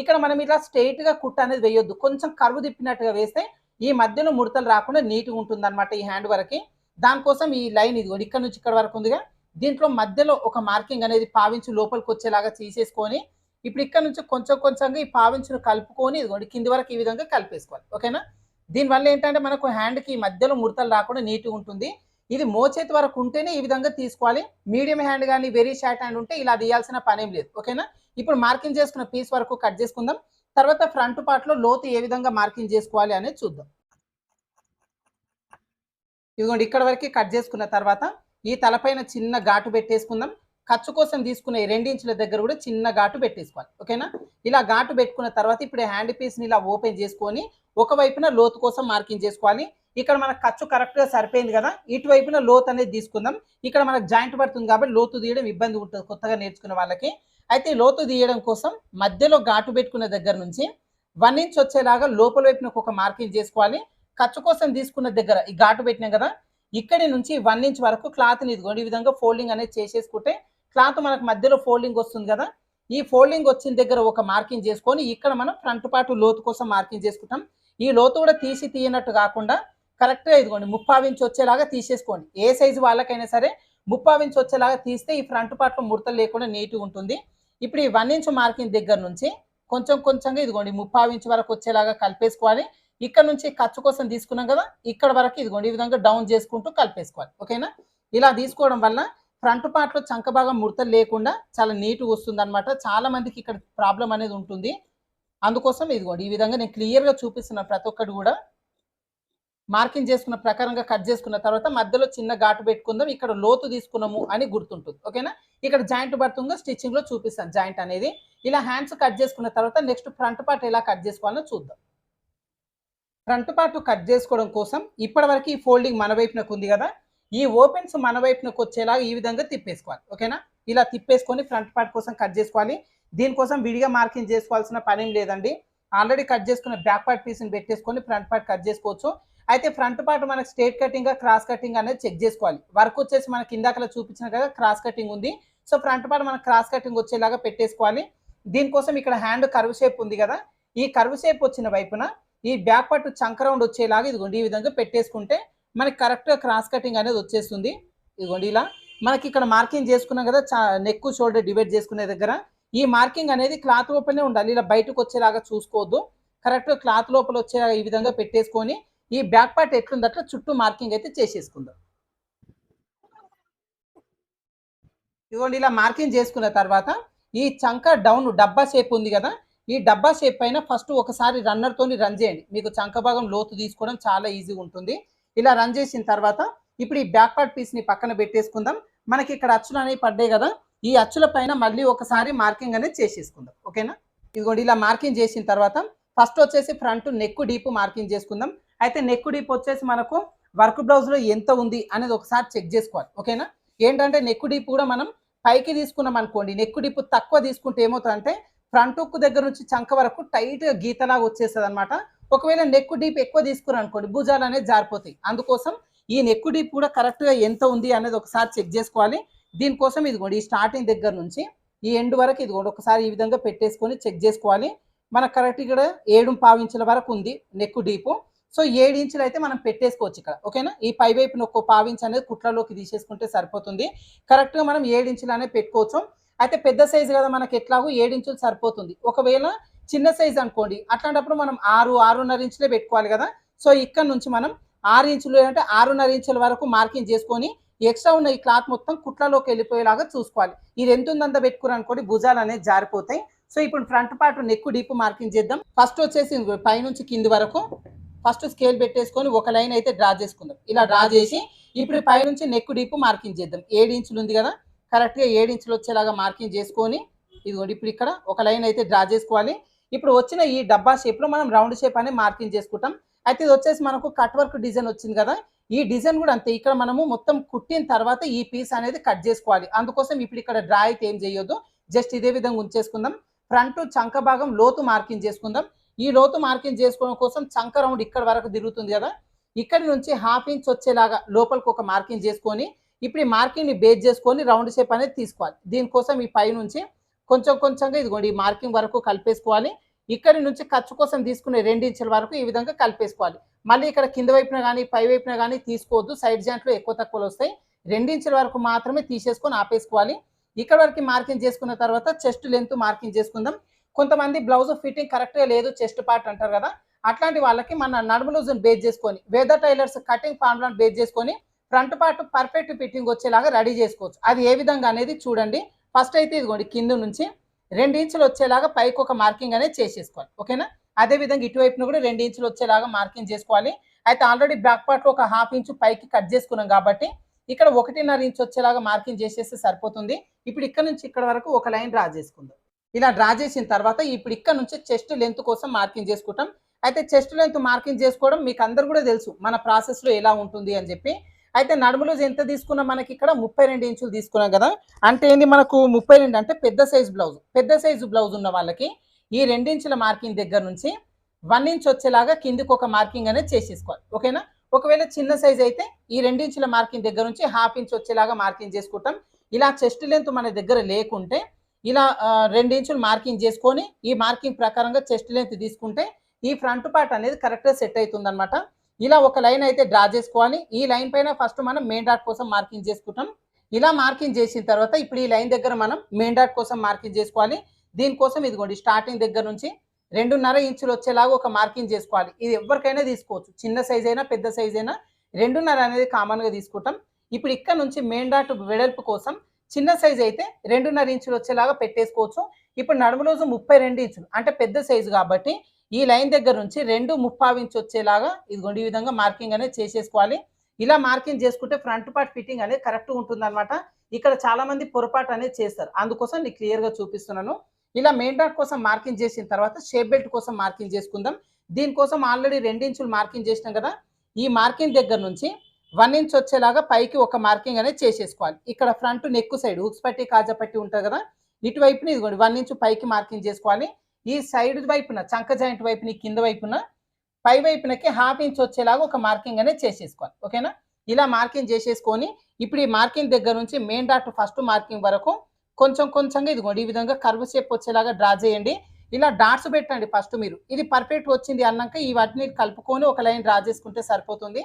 ఇక్కడ మనం ఇలా స్ట్రైట్ గా కుట్ట అనేది వేయొద్దు. కొంచెం కర్వ్ తిప్పినట్టుగా వేస్తే ఈ మధ్యలో ముడతలు రాకుండా నీట్ గా ఉంటుందన్నమాట ఈ హ్యాండ్ వరకు. దానికోసం ఈ లైన్ ఇదిగోండి ఇక్కడ నుంచి ఇక్కడ వరకు ఉందిగా. దీంట్లో మధ్యలో ఒక మార్కింగ్ అనేది 1/2 ఇంచు లోపలికి వచ్చేలాగా తీసేసుకొని ఇప్పుడు ఇక్కడ నుంచి కొంచెం కొంచెంగా ఈ 1/2 ఇంచును కలుపుకొని ఇదిగోండి కింది వరకు ఈ విధంగా కలిపేసుకోవాలి. ఓకేనా? దీనివల్ల ఏంటంటే మనకు హ్యాండ్కి మధ్యలో ముడతలు రాకుండా నీట్గా ఉంటుంది. ఇది మోచేతి వరకు ఉంటేనే ఈ విధంగా తీసుకోవాలి. మీడియం హ్యాండ్ కానీ వెరీ షార్ట్ హ్యాండ్ ఉంటే ఇలా తీయాల్సిన పనేం లేదు. ఓకేనా? ఇప్పుడు మార్కింగ్ చేసుకున్న పీస్ వరకు కట్ చేసుకుందాం. తర్వాత ఫ్రంట్ పార్ట్లో లోతు ఏ విధంగా మార్కింగ్ చేసుకోవాలి అనేది చూద్దాం. ఇదిగోండి ఇక్కడ వరకు కట్ చేసుకున్న తర్వాత ఈ తలపైన చిన్న ఘాటు పెట్టేసుకుందాం. ఖర్చు కోసం తీసుకునే 2 ఇంచుల దగ్గర కూడా చిన్న ఘాటు పెట్టేసుకోవాలి. ఓకేనా? ఇలా ఘాటు పెట్టుకున్న తర్వాత ఇప్పుడు హ్యాండ్ పీస్ని ఇలా ఓపెన్ చేసుకొని ఒకవైపున లోతు కోసం మార్కింగ్ చేసుకోవాలి. ఇక్కడ మనకు ఖర్చు కరెక్ట్గా సరిపోయింది కదా. ఇటువైపున లోతు అనేది తీసుకుందాం. ఇక్కడ మనకు జాయింట్ పడుతుంది కాబట్టి లోతు తీయడం ఇబ్బంది ఉంటుంది కొత్తగా నేర్చుకునే వాళ్ళకి. అయితే లోతు తీయడం కోసం మధ్యలో ఘాటు పెట్టుకున్న దగ్గర నుంచి 1 ఇంచ్ వచ్చేలాగా లోపల వైపున ఒక మార్కింగ్ చేసుకోవాలి. ఖర్చు కోసం తీసుకున్న దగ్గర ఈ ఘాటు పెట్టినాం కదా. ఇక్కడి నుంచి 1 ఇంచ్ వరకు క్లాత్ని ఇదిగోండి ఈ విధంగా ఫోల్డింగ్ అనేది చేసేసుకుంటే క్లాత్ మనకు మధ్యలో ఫోల్డింగ్ వస్తుంది కదా. ఈ ఫోల్డింగ్ వచ్చిన దగ్గర ఒక మార్కింగ్ చేసుకొని ఇక్కడ మనం ఫ్రంట్ పార్ట్ లోతు కోసం మార్కింగ్ చేసుకుంటాం. ఈ లోతు కూడా తీయనట్టు కాకుండా కరెక్ట్గా ఇదిగోండి 3/4 ఇంచ్ వచ్చేలాగా తీసేసుకోండి. ఏ సైజు వాళ్ళకైనా సరే 3/4 ఇంచ్ వచ్చేలాగా తీస్తే ఈ ఫ్రంట్ పార్ట్లో ముడతలు లేకుండా నీట్గా ఉంటుంది. ఇప్పుడు ఈ 1 ఇంచ్ మార్కింగ్ దగ్గర నుంచి కొంచెం కొంచెంగా ఇదిగోండి 3/4 ఇంచ్ వరకు వచ్చేలాగా కలిపేసుకోవాలి. ఇక్కడ నుంచి ఖర్చు కోసం తీసుకున్నాం కదా. ఇక్కడ వరకు ఇదిగోండి ఈ విధంగా డౌన్ చేసుకుంటూ కలిపేసుకోవాలి. ఓకేనా? ఇలా తీసుకోవడం వల్ల ఫ్రంట్ పార్ట్లో చంక భాగం ముడతలు లేకుండా చాలా నీట్గా వస్తుంది అనమాట. చాలా మందికి ఇక్కడ ప్రాబ్లం అనేది ఉంటుంది. అందుకోసం ఇదిగోండి ఈ విధంగా నేను క్లియర్గా చూపిస్తున్నాను. ప్రతి ఒక్కటి కూడా మార్కింగ్ చేసుకున్న ప్రకారంగా కట్ చేసుకున్న తర్వాత మధ్యలో చిన్న ఘాటు పెట్టుకుందాం. ఇక్కడ లోతు తీసుకున్నాము అని గుర్తుంటుంది. ఓకేనా? ఇక్కడ జాయింట్ పడుతుందో స్టిచ్చింగ్లో చూపిస్తాను జాయింట్ అనేది. ఇలా హ్యాండ్స్ కట్ చేసుకున్న తర్వాత నెక్స్ట్ ఫ్రంట్ పార్ట్ ఎలా కట్ చేసుకోవాలో చూద్దాం. ఫ్రంట్ పార్ట్ కట్ చేసుకోవడం కోసం ఇప్పటి వరకు ఈ ఫోల్డింగ్ మన వైపునకు ఉంది కదా. ఈ ఓపెన్స్ మన వైపునకు వచ్చేలాగా ఈ విధంగా తిప్పేసుకోవాలి. ఓకేనా? ఇలా తిప్పేసుకొని ఫ్రంట్ పార్ట్ కోసం కట్ చేసుకోవాలి. దీనికోసం విడిగా మార్కింగ్ చేసుకోవాల్సిన పనేం లేదండి. ఆల్రెడీ కట్ చేసుకున్న బ్యాక్ పార్ట్ పీస్ని పెట్టేసుకొని ఫ్రంట్ పార్ట్ కట్ చేసుకోవచ్చు. అయితే ఫ్రంట్ పార్ట్ మనకు స్ట్రేట్ కటింగ్ క్రాస్ కటింగ్ అనేది చెక్ చేసుకోవాలి. వర్క్ వచ్చేసి మనకి ఇందాకలా చూపించిన కదా క్రాస్ కటింగ్ ఉంది. సో ఫ్రంట్ పార్ట్ మనకు క్రాస్ కటింగ్ వచ్చేలాగా పెట్టేసుకోవాలి. దీనికోసం ఇక్కడ హ్యాండ్ కర్వ్ షేప్ ఉంది కదా. ఈ కర్వ్ షేప్ వచ్చిన వైపున ఈ బ్యాక్ పార్ట్ చంక రౌండ్ వచ్చేలాగా ఇదిగోండి ఈ విధంగా పెట్టేసుకుంటే మనకి కరెక్ట్గా క్రాస్ కటింగ్ అనేది వచ్చేస్తుంది. ఇదిగోండి ఇలా మనకి ఇక్కడ మార్కింగ్ చేసుకున్నాం కదా నెక్ షోల్డర్ డివైడ్ చేసుకునే దగ్గర ఈ మార్కింగ్ అనేది క్లాత్ లోపలనే ఉండాలి. ఇలా బయటకు వచ్చేలాగా చూసుకోవద్దు. కరెక్ట్గా క్లాత్ లోపల వచ్చేలాగా ఈ విధంగా పెట్టేసుకొని ఈ బ్యాక్ పార్ట్ ఎట్లుంది అట్లా చుట్టూ మార్కింగ్ అయితే చేసేసుకుందాం. ఇదిగోండి ఇలా మార్కింగ్ చేసుకున్న తర్వాత ఈ చంక డౌన్ డబ్బా షేప్ ఉంది కదా. ఈ డబ్బా షేప్ పైన ఫస్ట్ ఒకసారి రన్నర్తో రన్ చేయండి. మీకు చంక భాగం లోతు తీసుకోవడం చాలా ఈజీగా ఉంటుంది. ఇలా రన్ చేసిన తర్వాత ఇప్పుడు ఈ బ్యాక్ పార్ట్ పీస్ని పక్కన పెట్టేసుకుందాం. మనకి ఇక్కడ అచ్చులు అనేవి పడ్డాయి కదా. ఈ అచ్చుల పైన మళ్ళీ ఒకసారి మార్కింగ్ అనేది చేసేసుకుందాం. ఓకేనా? ఇదిగోండి ఇలా మార్కింగ్ చేసిన తర్వాత ఫస్ట్ వచ్చేసి ఫ్రంట్ నెక్ డీప్ మార్కింగ్ చేసుకుందాం. అయితే నెక్ డీప్ వచ్చేసి మనకు వర్క్ బ్లౌజ్లో ఎంత ఉంది అనేది ఒకసారి చెక్ చేసుకోవాలి. ఓకేనా? ఏంటంటే నెక్ డీప్ కూడా మనం పైకి తీసుకున్నాం అనుకోండి, నెక్ డీప్ తక్కువ తీసుకుంటే ఏమవుతుందంటే ఫ్రంట్ హుక్ దగ్గర నుంచి చంక వరకు టైట్గా గీతలాగా వచ్చేస్తుంది అనమాట. ఒకవేళ నెక్ డీప్ ఎక్కువ తీసుకున్నారు అనుకోండి భుజాలు అనేది జారిపోతాయి. అందుకోసం ఈ నెక్ డీప్ కూడా కరెక్ట్గా ఎంత ఉంది అనేది ఒకసారి చెక్ చేసుకోవాలి. దీనికోసం ఇదిగోండి ఈ స్టార్టింగ్ దగ్గర నుంచి ఈ ఎండ్ వరకు ఇదిగోండి ఒకసారి ఈ విధంగా పెట్టేసుకొని చెక్ చేసుకోవాలి. మనకు కరెక్ట్ ఇక్కడ 7.5 ఇంచుల వరకు ఉంది నెక్ డీపు. సో 7 ఇంచులు అయితే మనం పెట్టేసుకోవచ్చు ఇక్కడ. ఓకేనా? ఈ పై వైపున ఒక 1/4 ఇంచ్ అనేది కుట్లలోకి తీసేసుకుంటే సరిపోతుంది. కరెక్ట్‌గా మనం 7 ఇంచులు అనేది పెట్టుకోవచ్చు. అయితే పెద్ద సైజు కదా మనకి ఎట్లాగో 7 ఇంచులు సరిపోతుంది. ఒకవేళ చిన్న సైజు అనుకోండి అట్లాంటప్పుడు మనం 6, 6.5 ఇంచులే పెట్టుకోవాలి కదా. సో ఇక్కడ నుంచి మనం 6 ఇంచులు అంటే 6.5 ఇంచుల వరకు మార్కింగ్ చేసుకొని ఎక్స్ట్రా ఉన్న ఈ క్లాత్ మొత్తం కుట్లలోకి వెళ్ళిపోయేలాగా చూసుకోవాలి. ఇది ఎంత ఉందంత పెట్టుకుని అనుకోండి భుజాలు అనేది జారిపోతాయి. సో ఇప్పుడు front part neck deep marking చేద్దాం. ఫస్ట్ వచ్చేసి పైనుంచి కింది వరకు ఫస్ట్ స్కేల్ పెట్టేసుకొని ఒక లైన్ అయితే డ్రా చేసుకుందాం. ఇలా డ్రా చేసి ఇప్పుడు పైనుంచి నెక్ డీప్ మార్కింగ్ చేద్దాం. 7 ఇంచులు ఉంది కదా, కరెక్ట్గా 7 ఇంచులు వచ్చేలాగా మార్కింగ్ చేసుకొని ఇదిగోండి ఇప్పుడు ఇక్కడ ఒక లైన్ అయితే డ్రా చేసుకోవాలి. ఇప్పుడు వచ్చిన ఈ డబ్బా షేప్లో మనం రౌండ్ షేప్ అనేది మార్కింగ్ చేసుకుంటాం. అయితే ఇది వచ్చేసి మనకు కట్ వర్క్ డిజైన్ వచ్చింది కదా, ఈ డిజైన్ కూడా అంతే. ఇక్కడ మనము మొత్తం కుట్టిన తర్వాత ఈ పీస్ అనేది కట్ చేసుకోవాలి. అందుకోసం ఇప్పుడు ఇక్కడ డ్రా అయితే ఏం చేయొద్దు, జస్ట్ ఇదే విధంగా ఉంచేసుకుందాం. ఫ్రంట్ చంక భాగం లోతు మార్కింగ్ చేసుకుందాం. ఈ లోతు మార్కింగ్ చేసుకోవడం కోసం చంక రౌండ్ ఇక్కడ వరకు తిరుగుతుంది కదా, ఇక్కడి నుంచి 1/2 ఇంచ్ వచ్చేలాగా లోపలికి ఒక మార్కింగ్ చేసుకొని ఇప్పుడు ఈ మార్కింగ్ని బేస్ చేసుకొని రౌండ్ షేప్ అనేది తీసుకోవాలి. దీనికోసం ఈ పై నుంచి కొంచెం కొంచెంగా ఇదిగోండి ఈ మార్కింగ్ వరకు కలిపేసుకోవాలి. ఇక్కడి నుంచి ఖర్చు కోసం తీసుకునే 2 ఇంచుల వరకు ఈ విధంగా కలిపేసుకోవాలి. మళ్ళీ ఇక్కడ కింద వైపున కానీ పై వైపున కానీ తీసుకోవద్దు, సైడ్ జాయింట్లో ఎక్కువ తక్కువలు వస్తాయి. 2 ఇంచుల వరకు మాత్రమే తీసేసుకొని ఆపేసుకోవాలి. ఇక్కడ వరకు మార్కింగ్ చేసుకున్న తర్వాత చెస్ట్ లెంత్ మార్కింగ్ చేసుకుందాం. కొంతమంది బ్లౌజ్ ఫిట్టింగ్ కరెక్ట్గా లేదు చెస్ట్ పార్ట్ అంటారు కదా, అట్లాంటి వాళ్ళకి మన నడుము లూజ్ని బేస్ చేసుకొని వేదర్ టైలర్స్ కటింగ్ ఫార్ములాను బేస్ చేసుకొని ఫ్రంట్ పార్ట్ పర్ఫెక్ట్ ఫిట్టింగ్ వచ్చేలాగా రెడీ చేసుకోవచ్చు. అది ఏ విధంగా అనేది చూడండి. ఫస్ట్ అయితే ఇదిగోండి కింద నుంచి 2 ఇంచులు వచ్చేలాగా పైకి ఒక మార్కింగ్ అనేది చేసేసుకోవాలి. ఓకేనా? అదేవిధంగా ఇటువైపున కూడా 2 ఇంచులు వచ్చేలాగా మార్కింగ్ చేసుకోవాలి. అయితే ఆల్రెడీ బ్యాక్ పార్ట్లో ఒక 1/2 ఇంచు పైకి కట్ చేసుకున్నాం కాబట్టి ఇక్కడ 1.5 ఇంచు వచ్చేలాగా మార్కింగ్ చేసేస్తే సరిపోతుంది. ఇప్పుడు ఇక్కడ నుంచి ఇక్కడ వరకు ఒక లైన్ డ్రా చేసుకుందాం. ఇలా డ్రా చేసిన తర్వాత ఇప్పుడు ఇక్కడ నుంచి చెస్ట్ లెంత్ కోసం మార్కింగ్ చేసుకుంటాం. అయితే చెస్ట్ లెంత్ మార్కింగ్ చేసుకోవడం మీకు అందరు కూడా తెలుసు మన ప్రాసెస్లో ఎలా ఉంటుంది అని చెప్పి. అయితే నడుము లూజ్ ఎంత తీసుకున్నాం, మనకి ఇక్కడ 32 ఇంచులు తీసుకున్నాం కదా, అంటే ఏంది మనకు 32 అంటే పెద్ద సైజు బ్లౌజ్. పెద్ద సైజు బ్లౌజ్ ఉన్న వాళ్ళకి ఈ 2 ఇంచుల మార్కింగ్ దగ్గర నుంచి 1 ఇంచ్ వచ్చేలాగా కిందికి ఒక మార్కింగ్ అనేది చేసేసుకోవాలి. ఓకేనా? ఒకవేళ చిన్న సైజ్ అయితే ఈ 2 ఇంచుల మార్కింగ్ దగ్గర నుంచి 1/2 ఇంచ్ వచ్చేలాగా మార్కింగ్ చేసుకుంటాం. ఇలా చెస్ట్ లెంత్ మన దగ్గర లేకుంటే ఇలా 2 ఇంచులు మార్కింగ్ చేసుకొని ఈ మార్కింగ్ ప్రకారంగా చెస్ట్ లెంత్ తీసుకుంటే ఈ ఫ్రంట్ పార్ట్ అనేది కరెక్ట్గా సెట్ అవుతుంది అనమాట. ఇలా ఒక లైన్ అయితే డ్రా చేసుకోవాలి. ఈ లైన్ పైన ఫస్ట్ మనం మెయిన్ డాట్ కోసం మార్కింగ్ చేసుకుంటాం. ఇలా మార్కింగ్ చేసిన తర్వాత ఇప్పుడు ఈ లైన్ దగ్గర మనం మెయిన్ డాట్ కోసం మార్కింగ్ చేసుకోవాలి. దీనికోసం ఇదిగోండి స్టార్టింగ్ దగ్గర నుంచి 2.5 ఇంచులు వచ్చేలాగా ఒక మార్కింగ్ చేసుకోవాలి. ఇది ఎవరికైనా తీసుకోవచ్చు, చిన్న సైజ్ అయినా పెద్ద సైజ్ అయినా 2.5 అనేది కామన్గా తీసుకుంటాం. ఇప్పుడు ఇక్కడ నుంచి మెయిన్ డాట్ వెడల్పు కోసం చిన్న సైజ్ అయితే 2.5 ఇంచులు వచ్చేలాగా పెట్టేసుకోవచ్చు. ఇప్పుడు నడుము లూజు 32 ఇంచులు అంటే పెద్ద సైజు కాబట్టి ఈ లైన్ దగ్గర నుంచి 2.5 ఇంచ్ వచ్చేలాగా ఇదిగోండి ఈ విధంగా మార్కింగ్ అనేది చేసేసుకోవాలి. ఇలా మార్కింగ్ చేసుకుంటే ఫ్రంట్ పార్ట్ ఫిట్టింగ్ అనేది కరెక్ట్గా ఉంటుంది అనమాట. ఇక్కడ చాలా మంది పొరపాటు అనేది చేస్తారు, అందుకోసం నేను క్లియర్గా చూపిస్తున్నాను. ఇలా మెయిన్ డాట్ కోసం మార్కింగ్ చేసిన తర్వాత షేప్ బెల్ట్ కోసం మార్కింగ్ చేసుకుందాం. దీనికోసం ఆల్రెడీ 2 ఇంచులు మార్కింగ్ చేసినాం కదా, ఈ మార్కింగ్ దగ్గర నుంచి 1 ఇంచ్ వచ్చేలాగా పైకి ఒక మార్కింగ్ అనేది చేసేసుకోవాలి. ఇక్కడ ఫ్రంట్ నెక్ సైడ్ హుక్స్ పట్టి కాజా పట్టి ఉంటుంది కదా, ఇటువైపున ఇదిగోండి 1 ఇంచు పైకి మార్కింగ్ చేసుకోవాలి. ఈ సైడ్ వైపున చంక జాయింట్ వైపున కింద వైపున పై వైపునకి 1/2 ఇంచ్ వచ్చేలాగా ఒక మార్కింగ్ అనేది చేసేసుకోవాలి. ఓకేనా? ఇలా మార్కింగ్ చేసేసుకొని ఇప్పుడు ఈ మార్కింగ్ దగ్గర నుంచి మెయిన్ డాట్ ఫస్ట్ మార్కింగ్ వరకు కొంచెం కొంచెంగా ఇదిగోండి ఈ విధంగా కర్వ్ షేప్ వచ్చేలాగా డ్రా చేయండి. ఇలా డాట్స్ పెట్టండి ఫస్ట్ మీరు. ఇది పర్ఫెక్ట్ వచ్చింది అన్నాక ఈ వాటిని కలుపుకొని ఒక లైన్ డ్రా చేసుకుంటే సరిపోతుంది.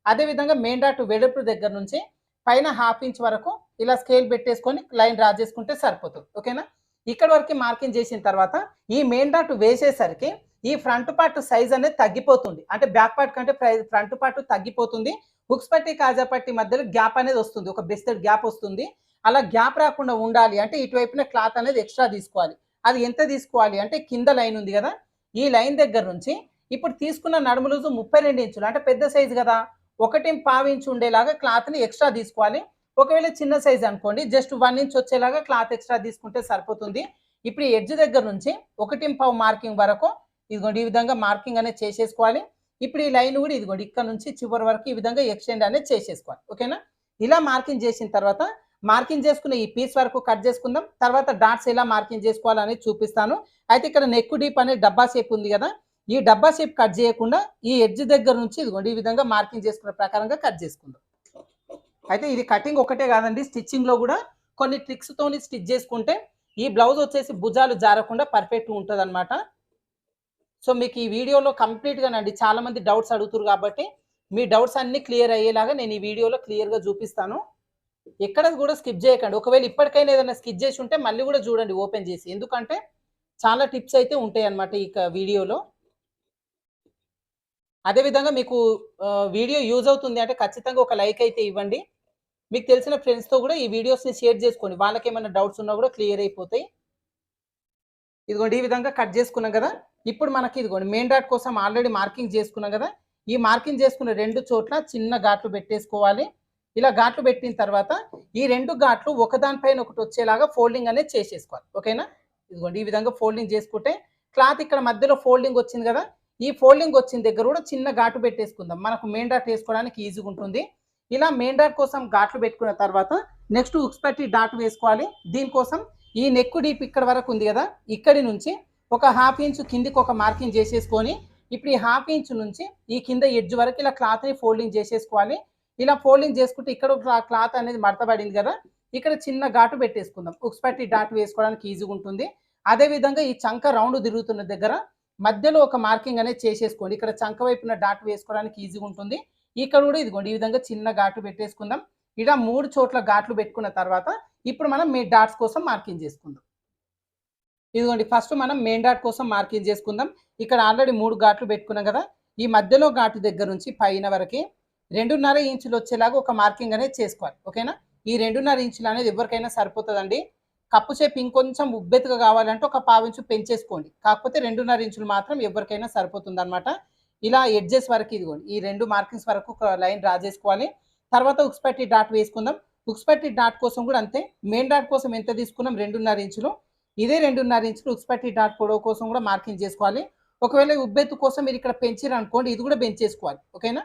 అదేవిధంగా మెయిన్ డాట్ వెడల్పు దగ్గర నుంచి పైన 1/2 ఇంచ్ వరకు ఇలా స్కేల్ పెట్టేసుకొని లైన్ డ్రా చేసుకుంటే సరిపోతుంది. ఓకేనా? ఇక్కడ వరకు మార్కింగ్ చేసిన తర్వాత ఈ మెయిన్ డాట్ వేసేసరికి ఈ ఫ్రంట్ పార్ట్ సైజ్ అనేది తగ్గిపోతుంది. అంటే బ్యాక్ పార్ట్ కంటే ఫ్రంట్ పార్ట్ తగ్గిపోతుంది. హుక్స్ పట్టి కాజా పట్టి మధ్యలో గ్యాప్ అనేది వస్తుంది, ఒక బెస్టెడ్ గ్యాప్ వస్తుంది. అలా గ్యాప్ రాకుండా ఉండాలి అంటే ఇటువైపున క్లాత్ అనేది ఎక్స్ట్రా తీసుకోవాలి. అది ఎంత తీసుకోవాలి అంటే కింద లైన్ ఉంది కదా, ఈ లైన్ దగ్గర నుంచి ఇప్పుడు తీసుకున్న నడుము లూజు 32 ఇంచులు అంటే పెద్ద సైజు కదా, 1.5 ఇంచు ఉండేలాగా క్లాత్ని ఎక్స్ట్రా తీసుకోవాలి. ఒకవేళ చిన్న సైజ్ అనుకోండి జస్ట్ 1 ఇంచ్ వచ్చేలాగా క్లాత్ ఎక్స్ట్రా తీసుకుంటే సరిపోతుంది. ఇప్పుడు ఈ ఎడ్జ్ దగ్గర నుంచి 1.5 మార్కింగ్ వరకు ఇదిగోండి ఈ విధంగా మార్కింగ్ అనేది చేసేసుకోవాలి. ఇప్పుడు ఈ లైన్ కూడా ఇదిగోండి ఇక్కడ నుంచి చివరి వరకు ఈ విధంగా ఎక్స్టెండ్ అనేది చేసేసుకోవాలి. ఓకేనా? ఇలా మార్కింగ్ చేసిన తర్వాత మార్కింగ్ చేసుకున్న ఈ పీస్ వరకు కట్ చేసుకుందాం. తర్వాత డాట్స్ ఎలా మార్కింగ్ చేసుకోవాలనేది చూపిస్తాను. అయితే ఇక్కడ నెక్ డీప్ అనే డబ్బా షేప్ ఉంది కదా, ఈ డబ్బా షేప్ కట్ చేయకుండా ఈ ఎడ్జ్ దగ్గర నుంచి ఇదిగోండి ఈ విధంగా మార్కింగ్ చేసుకున్న ప్రకారంగా కట్ చేసుకుందాం. అయితే ఇది కటింగ్ ఒకటే కాదండి, స్టిచ్చింగ్లో కూడా కొన్ని ట్రిక్స్తోని స్టిచ్ చేసుకుంటే ఈ బ్లౌజ్ వచ్చేసి భుజాలు జారకుండా పర్ఫెక్ట్గా ఉంటుంది అనమాట. సో మీకు ఈ వీడియోలో కంప్లీట్గానండి చాలా మంది డౌట్స్ అడుగుతారు కాబట్టి మీ డౌట్స్ అన్ని క్లియర్ అయ్యేలాగా నేను ఈ వీడియోలో క్లియర్గా చూపిస్తాను. ఎక్కడ కూడా స్కిప్ చేయకండి. ఒకవేళ ఇప్పటికైనా ఏదైనా స్కిప్ చేసి ఉంటే మళ్ళీ కూడా చూడండి ఓపెన్ చేసి, ఎందుకంటే చాలా టిప్స్ అయితే ఉంటాయి అన్నమాట ఈ వీడియోలో. అదేవిధంగా మీకు వీడియో యూజ్ అవుతుంది అంటే ఖచ్చితంగా ఒక లైక్ అయితే ఇవ్వండి. మీకు తెలిసిన ఫ్రెండ్స్తో కూడా ఈ వీడియోస్ని షేర్ చేసుకోండి, వాళ్ళకి ఏమైనా డౌట్స్ ఉన్నా కూడా క్లియర్ అయిపోతాయి. ఇదిగోండి ఈ విధంగా కట్ చేసుకున్నాం కదా. ఇప్పుడు మనకి ఇదిగోండి మెయిన్ డాట్ కోసం ఆల్రెడీ మార్కింగ్ చేసుకున్నాం కదా. ఈ మార్కింగ్ చేసుకున్న 2 చోట్ల చిన్న ఘాట్లు పెట్టేసుకోవాలి. ఇలా ఘాట్లు పెట్టిన తర్వాత ఈ 2 ఘాట్లు ఒకదానిపైన ఒకటి వచ్చేలాగా ఫోల్డింగ్ అనేది చేసేసుకోవాలి. ఓకేనా? ఇదిగోండి ఈ విధంగా ఫోల్డింగ్ చేసుకుంటే క్లాత్ ఇక్కడ మధ్యలో ఫోల్డింగ్ వచ్చింది కదా. ఈ ఫోల్డింగ్ వచ్చిన దగ్గర కూడా చిన్న ఘాటు పెట్టేసుకుందాం, మనకు మెయిన్ డాట్ వేసుకోవడానికి ఈజీగా ఉంటుంది. ఇలా మెయిన్ డాట్ కోసం ఘాట్లు పెట్టుకున్న తర్వాత నెక్స్ట్ ఉక్స్ పట్టి డాట్ వేసుకోవాలి. దీనికోసం ఈ నెక్ డీప్ ఇక్కడ వరకు ఉంది కదా, ఇక్కడి నుంచి ఒక 1/2 ఇంచ్ కిందికి ఒక మార్కింగ్ చేసేసుకొని ఇప్పుడు ఈ 1/2 ఇంచ్ నుంచి ఈ కింద ఎడ్జ్ వరకు ఇలా క్లాత్ని ఫోల్డింగ్ చేసేసుకోవాలి. ఇలా ఫోల్డింగ్ చేసుకుంటే ఇక్కడ ఒక క్లాత్ అనేది మడతబడింది కదా, ఇక్కడ చిన్న ఘాటు పెట్టేసుకుందాం, ఉక్స్ పట్టి డాట్ వేసుకోవడానికి ఈజీగా ఉంటుంది. అదేవిధంగా ఈ చంక రౌండ్ తిరుగుతున్న దగ్గర మధ్యలో ఒక మార్కింగ్ అనేది చేసేసుకోండి. ఇక్కడ చంక వైపున డాట్ వేసుకోవడానికి ఈజీగా ఉంటుంది. ఇక్కడ కూడా ఇదిగోండి ఈ విధంగా చిన్న ఘాటు పెట్టేసుకుందాం. ఇలా 3 చోట్ల ఘాట్లు పెట్టుకున్న తర్వాత ఇప్పుడు మనం మెయిన్ డాట్స్ కోసం మార్కింగ్ చేసుకుందాం. ఇదిగోండి ఫస్ట్ మనం మెయిన్ డాట్ కోసం మార్కింగ్ చేసుకుందాం. ఇక్కడ ఆల్రెడీ 3 ఘాట్లు పెట్టుకున్నాం కదా. ఈ మధ్యలో ఘాటు దగ్గర నుంచి పైన వరకు 2.5 ఇంచులు వచ్చేలాగా ఒక మార్కింగ్ అనేది చేసుకోవాలి. ఓకేనా? ఈ 2.5 ఇంచులు అనేది ఎవరికైనా సరిపోతుందండి. కప్పు షేప్ ఇంకొంచెం ఉబ్బెత్తుగా కావాలంటే ఒక 1/2 ఇంచు పెంచేసుకోండి. కాకపోతే 2.5 ఇంచులు మాత్రం ఎవరికైనా సరిపోతుంది అనమాట. ఇలా ఎడ్జెస్ వరకు ఇదిగోండి ఈ 2 మార్కింగ్స్ వరకు ఒక లైన్ డ్రా చేసుకోవాలి. తర్వాత ఉక్స్ పట్టి డాట్ వేసుకుందాం. ఉక్స్ పట్టి డాట్ కోసం కూడా అంతే. మెయిన్ డాట్ కోసం ఎంత తీసుకున్నాం? 2.5 ఇంచులు. ఇదే 2.5 ఇంచులు ఉక్స్ పట్టి డాట్ పొడవు కోసం కూడా మార్కింగ్ చేసుకోవాలి. ఒకవేళ ఉబ్బెత్తు కోసం మీరు ఇక్కడ పెంచారు అనుకోండి, ఇది కూడా పెంచేసుకోవాలి. ఓకేనా?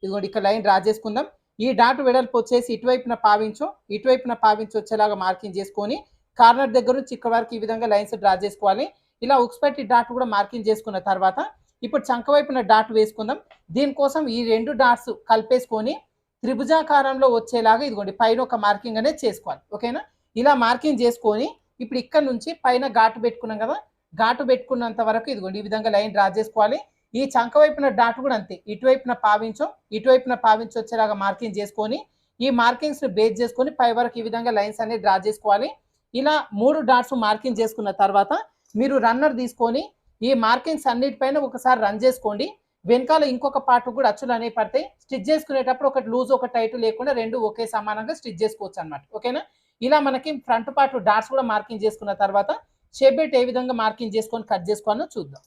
ఇదిగోండి ఇక్కడ లైన్ డ్రా చేసుకుందాం. ఈ డాట్ వెడల్పు వచ్చేసి ఇటువైపున 1/2 ఇంచు, ఇటువైపున 1/2 ఇంచు వచ్చేలాగా మార్కింగ్ చేసుకొని కార్నర్ దగ్గర నుంచి ఇక్కడ వరకు ఈ విధంగా లైన్స్ డ్రా చేసుకోవాలి. ఇలా ఉక్స్ పట్టి డాట్ కూడా మార్కింగ్ చేసుకున్న తర్వాత ఇప్పుడు చంక వైపున డాట్ వేసుకుందాం. దీనికోసం ఈ 2 డాట్స్ కలిపేసుకొని త్రిభుజాకారంలో వచ్చేలాగా ఇదిగోండి పైన ఒక మార్కింగ్ అనేది చేసుకోవాలి. ఓకేనా? ఇలా మార్కింగ్ చేసుకొని ఇప్పుడు ఇక్కడ నుంచి పైన ఘాటు పెట్టుకున్నాం కదా, ఘాటు పెట్టుకున్నంత వరకు ఇదిగోండి ఈ విధంగా లైన్ డ్రా చేసుకోవాలి. ఈ చంక వైపున డాట్ కూడా అంతే, ఇటువైపున 1/2 ఇంచు, ఇటువైపున 1/2 ఇంచు వచ్చేలాగా మార్కింగ్ చేసుకొని ఈ మార్కింగ్స్ని బేస్ చేసుకొని పై వరకు ఈ విధంగా లైన్స్ అనేది డ్రా చేసుకోవాలి. ఇలా 3 డాట్స్ మార్కింగ్ చేసుకున్న తర్వాత మీరు రన్నర్ తీసుకొని ఈ మార్కింగ్స్ అన్నిటిపైన ఒకసారి రన్ చేసుకోండి. వెనకాల ఇంకొక పార్ట్ కూడా అచ్చులు అనేవి పడతాయి. స్టిచ్ చేసుకునేటప్పుడు ఒకటి లూజ్ ఒక టైట్ లేకుండా 2 ఒకే సమానంగా స్టిచ్ చేసుకోవచ్చు అనమాట. ఓకేనా? ఇలా మనకి ఫ్రంట్ పార్ట్ డాట్స్ కూడా మార్కింగ్ చేసుకున్న తర్వాత షేప్ బెల్ట్ ఏ విధంగా మార్కింగ్ చేసుకొని కట్ చేసుకోవాలో చూద్దాం.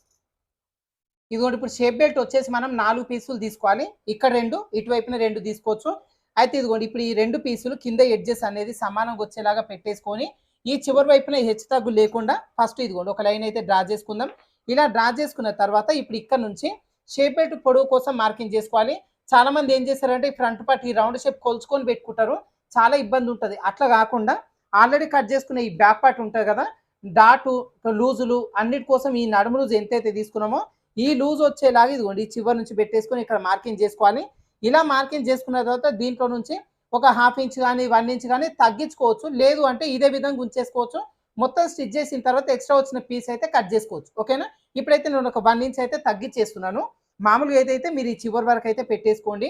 ఇదిగోండి ఇప్పుడు షేప్ బెల్ట్ వచ్చేసి మనం 4 పీసులు తీసుకోవాలి. ఇక్కడ 2, ఇటువైపున 2 తీసుకోవచ్చు. అయితే ఇదిగోండి ఇప్పుడు ఈ 2 పీసులు కింద ఎడ్జెస్ అనేది సమానంగా వచ్చేలాగా పెట్టేసుకొని ఈ చివరి వైపున హెచ్చు తగ్గు లేకుండా ఫస్ట్ ఇదిగోండి ఒక లైన్ అయితే డ్రా చేసుకుందాం. ఇలా డ్రా చేసుకున్న తర్వాత ఇప్పుడు ఇక్కడ నుంచి షేప్ బెల్ట్ పొడవు కోసం మార్కింగ్ చేసుకోవాలి. చాలా మంది ఏం చేస్తారంటే ఈ ఫ్రంట్ పార్ట్ ఈ రౌండ్ షేప్ కొలుచుకొని పెట్టుకుంటారు, చాలా ఇబ్బంది ఉంటుంది. అట్లా కాకుండా ఆల్రెడీ కట్ చేసుకునే ఈ బ్యాక్ పార్ట్ ఉంటుంది కదా, డాటు లూజులు అన్నిటి కోసం ఈ నడుము లూజ్ ఎంతైతే తీసుకున్నామో ఈ లూజ్ వచ్చేలాగా ఇదిగోండి ఈ చివరి నుంచి పెట్టేసుకొని ఇక్కడ మార్కింగ్ చేసుకోవాలి. ఇలా మార్కింగ్ చేసుకున్న తర్వాత దీంట్లో నుంచి ఒక 1/2 ఇంచ్ కానీ 1 ఇంచ్ కానీ తగ్గించుకోవచ్చు, లేదు అంటే ఇదే విధంగా ఉంచేసుకోవచ్చు. మొత్తం స్టిచ్ చేసిన తర్వాత ఎక్స్ట్రా వచ్చిన పీస్ అయితే కట్ చేసుకోవచ్చు. ఓకేనా? ఇప్పుడైతే నేను ఒక 1 ఇంచ్ అయితే తగ్గించేస్తున్నాను. మామూలుగా ఏదైతే మీరు ఈ చివరి వరకు అయితే పెట్టేసుకోండి.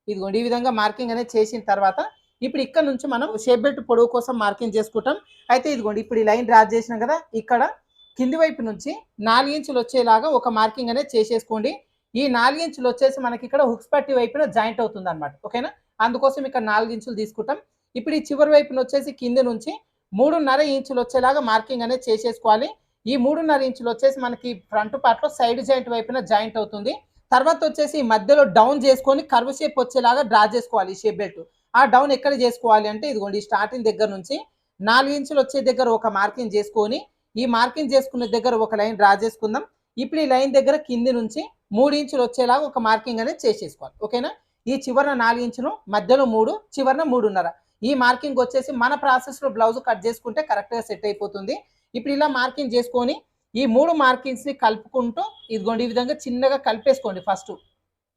ఇదిగోండి ఈ విధంగా మార్కింగ్ అనేది చేసిన తర్వాత ఇప్పుడు ఇక్కడ నుంచి మనం షేప్ బెల్ట్ పొడవు కోసం మార్కింగ్ చేసుకుంటాం. అయితే ఇదిగోండి ఇప్పుడు ఈ లైన్ డ్రా చేసినాం కదా, ఇక్కడ కింది వైపు నుంచి 4 ఇంచులు వచ్చేలాగా ఒక మార్కింగ్ అనేది చేసేసుకోండి. ఈ 4 ఇంచులు వచ్చేసి మనకి ఇక్కడ హుక్స్ పట్టి వైపున జాయింట్ అవుతుంది అనమాట. ఓకేనా? అందుకోసం ఇక్కడ 4 ఇంచులు తీసుకుంటాం. ఇప్పుడు ఈ చివరి వైపున వచ్చేసి కింద నుంచి 3.5 ఇంచులు వచ్చేలాగా మార్కింగ్ అనేది చేసేసుకోవాలి. ఈ 3.5 ఇంచులు వచ్చేసి మనకి ఫ్రంట్ పార్ట్లో సైడ్ జాయింట్ వైపున జాయింట్ అవుతుంది. తర్వాత వచ్చేసి మధ్యలో డౌన్ చేసుకొని కర్వ్ షేప్ వచ్చేలాగా డ్రా చేసుకోవాలి ఈ షేప్ బెల్ట్. ఆ డౌన్ ఎక్కడ చేసుకోవాలి అంటే ఇదిగోండి స్టార్టింగ్ దగ్గర నుంచి 4 ఇంచులు వచ్చే దగ్గర ఒక మార్కింగ్ చేసుకొని ఈ మార్కింగ్ చేసుకున్న దగ్గర ఒక లైన్ డ్రా చేసుకుందాం. ఇప్పుడు ఈ లైన్ దగ్గర కింది నుంచి 3 ఇంచులు వచ్చేలాగా ఒక మార్కింగ్ అనేది చేసేసుకోవాలి. ఓకేనా? ఈ చివరన 4 ఇంచులు, మధ్యలో 3, చివరన 3.5. ఈ మార్కింగ్ వచ్చేసి మన ప్రాసెస్లో బ్లౌజ్ కట్ చేసుకుంటే కరెక్ట్గా సెట్ అయిపోతుంది. ఇప్పుడు ఇలా మార్కింగ్ చేసుకొని ఈ 3 మార్కింగ్స్ని కలుపుకుంటూ ఇదిగోండి ఈ విధంగా చిన్నగా కలిపేసుకోండి. ఫస్ట్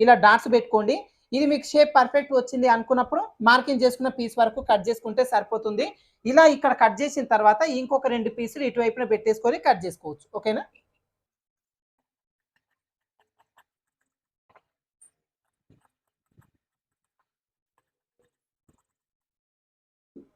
ఇలా డాట్స్ పెట్టుకోండి. ఇది మీకు షేప్ పర్ఫెక్ట్ వచ్చింది అనుకున్నప్పుడు మార్కింగ్ చేసుకున్న పీస్ వరకు కట్ చేసుకుంటే సరిపోతుంది. ఇలా ఇక్కడ కట్ చేసిన తర్వాత ఇంకొక 2 పీసులు ఇటువైపున పెట్టేసుకొని కట్ చేసుకోవచ్చు. ఓకేనా?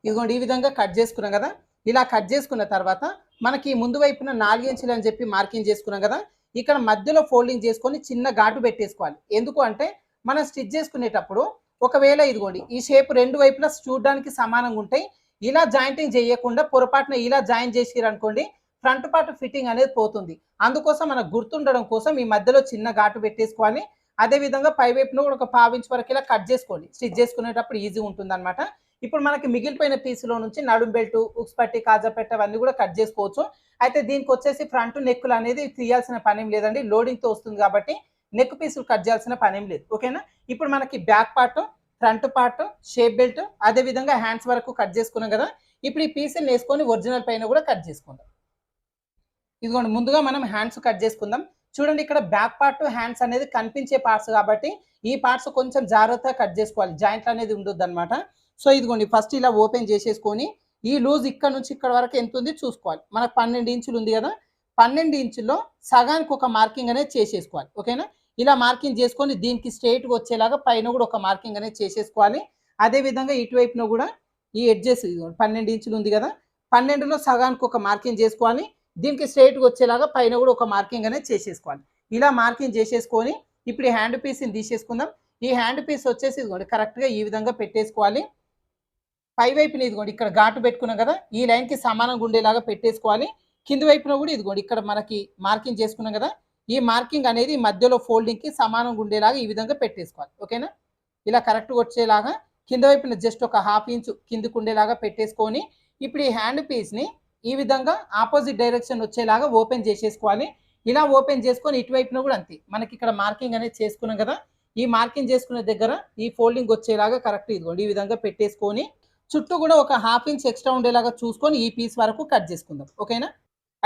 ఇదిగోండి ఈ విధంగా కట్ చేసుకున్నాం కదా. ఇలా కట్ చేసుకున్న తర్వాత మనకి ముందు వైపున 4 ఇంచులు అని చెప్పి మార్కింగ్ చేసుకున్నాం కదా. ఇక్కడ మధ్యలో ఫోల్డింగ్ చేసుకొని చిన్న ఘాటు పెట్టేసుకోవాలి. ఎందుకు అంటే మనం స్టిచ్ చేసుకునేటప్పుడు ఒకవేళ ఇదిగోండి ఈ షేప్ రెండు వైపులా చూడడానికి సమానంగా ఉంటాయి. ఇలా జాయింటింగ్ చేయకుండా పొరపాటున ఇలా జాయిన్ చేసిరనుకోండి ఫ్రంట్ పార్ట్ ఫిట్టింగ్ అనేది పోతుంది. అందుకోసం మనకు గుర్తుండడం కోసం ఈ మధ్యలో చిన్న ఘాటు పెట్టేసుకోవాలి. అదేవిధంగా పై వైపున కూడా ఒక 1/2 ఇంచ్ వరకు ఇలా కట్ చేసుకోండి. స్టిచ్ చేసుకునేటప్పుడు ఈజీ ఉంటుంది అనమాట. ఇప్పుడు మనకి మిగిలిపోయిన పీసులో నుంచి నడుం బెల్ట్, ఉక్స్ పట్టి, కాజా పెట్ట అవన్నీ కూడా కట్ చేసుకోవచ్చు. అయితే దీనికి వచ్చేసి ఫ్రంట్ నెక్కులు అనేది తీయాల్సిన పనేం లేదండి. లోడింగ్తో వస్తుంది కాబట్టి నెక్ పీసులు కట్ చేయాల్సిన పనేం లేదు. ఓకేనా. ఇప్పుడు మనకి back part, front part, shape belt, అదేవిధంగా హ్యాండ్స్ వరకు కట్ చేసుకున్నాం కదా. ఇప్పుడు ఈ పీసులు వేసుకొని ఒరిజినల్ పైన కూడా కట్ చేసుకుందాం. ఇదిగోండి ముందుగా మనం హ్యాండ్స్ కట్ చేసుకుందాం. చూడండి ఇక్కడ బ్యాక్ పార్ట్, హ్యాండ్స్ అనేది కనిపించే పార్ట్స్ కాబట్టి ఈ పార్ట్స్ కొంచెం జాగ్రత్తగా కట్ చేసుకోవాలి. జాయింట్లు అనేది ఉండొద్దు అనమాట. సో ఇదిగోండి ఫస్ట్ ఇలా ఓపెన్ చేసేసుకొని ఈ లూజ్ ఇక్కడ నుంచి ఇక్కడ వరకు ఎంత ఉంది చూసుకోవాలి. మనకు 12 ఇంచులు ఉంది కదా. 12 ఇంచుల్లో సగానికి ఒక మార్కింగ్ అనేది చేసేసుకోవాలి. ఓకేనా. ఇలా మార్కింగ్ చేసుకొని దీనికి స్ట్రైట్గా వచ్చేలాగా పైన కూడా ఒక మార్కింగ్ అనేది చేసేసుకోవాలి. అదేవిధంగా ఇటువైపున కూడా ఈ ఎడ్జెస్ 12 ఇంచులు ఉంది కదా. 12లో సగానికి ఒక మార్కింగ్ చేసుకోవాలి. దీనికి స్ట్రైట్గా వచ్చేలాగా పైన కూడా ఒక మార్కింగ్ అనేది చేసేసుకోవాలి. ఇలా మార్కింగ్ చేసేసుకొని ఇప్పుడు ఈ హ్యాండ్ పీస్ని తీసేసుకుందాం. ఈ హ్యాండ్ పీస్ వచ్చేసి ఇదిగోండి కరెక్ట్గా ఈ విధంగా పెట్టేసుకోవాలి. పై వైపున ఇదిగోండి ఇక్కడ ఘాటు పెట్టుకున్నాం కదా. ఈ లైన్కి సమానంగా ఉండేలాగా పెట్టేసుకోవాలి. కింది వైపున కూడా ఇదిగోండి ఇక్కడ మనకి మార్కింగ్ చేసుకున్నాం కదా. ఈ మార్కింగ్ అనేది మధ్యలో ఫోల్డింగ్కి సమానంగా ఉండేలాగా ఈ విధంగా పెట్టేసుకోవాలి. ఓకేనా. ఇలా కరెక్ట్గా వచ్చేలాగా కింద వైపున జస్ట్ ఒక 1/2 ఇంచు కిందికి ఉండేలాగా పెట్టేసుకొని ఇప్పుడు ఈ హ్యాండ్ పీస్ని ఈ విధంగా ఆపోజిట్ డైరెక్షన్ వచ్చేలాగా ఓపెన్ చేసేసుకోవాలి. ఇలా ఓపెన్ చేసుకొని ఇటువైపున కూడా అంతే మనకి ఇక్కడ మార్కింగ్ అనేది చేసుకున్నాం కదా. ఈ మార్కింగ్ చేసుకునే దగ్గర ఈ ఫోల్డింగ్ వచ్చేలాగా కరెక్ట్ ఇదిగోండి ఈ విధంగా పెట్టేసుకొని చుట్టూ కూడా ఒక 1/2 ఇంచ్ ఎక్స్ట్రా ఉండేలాగా చూసుకొని ఈ పీస్ వరకు కట్ చేసుకుందాం. ఓకేనా.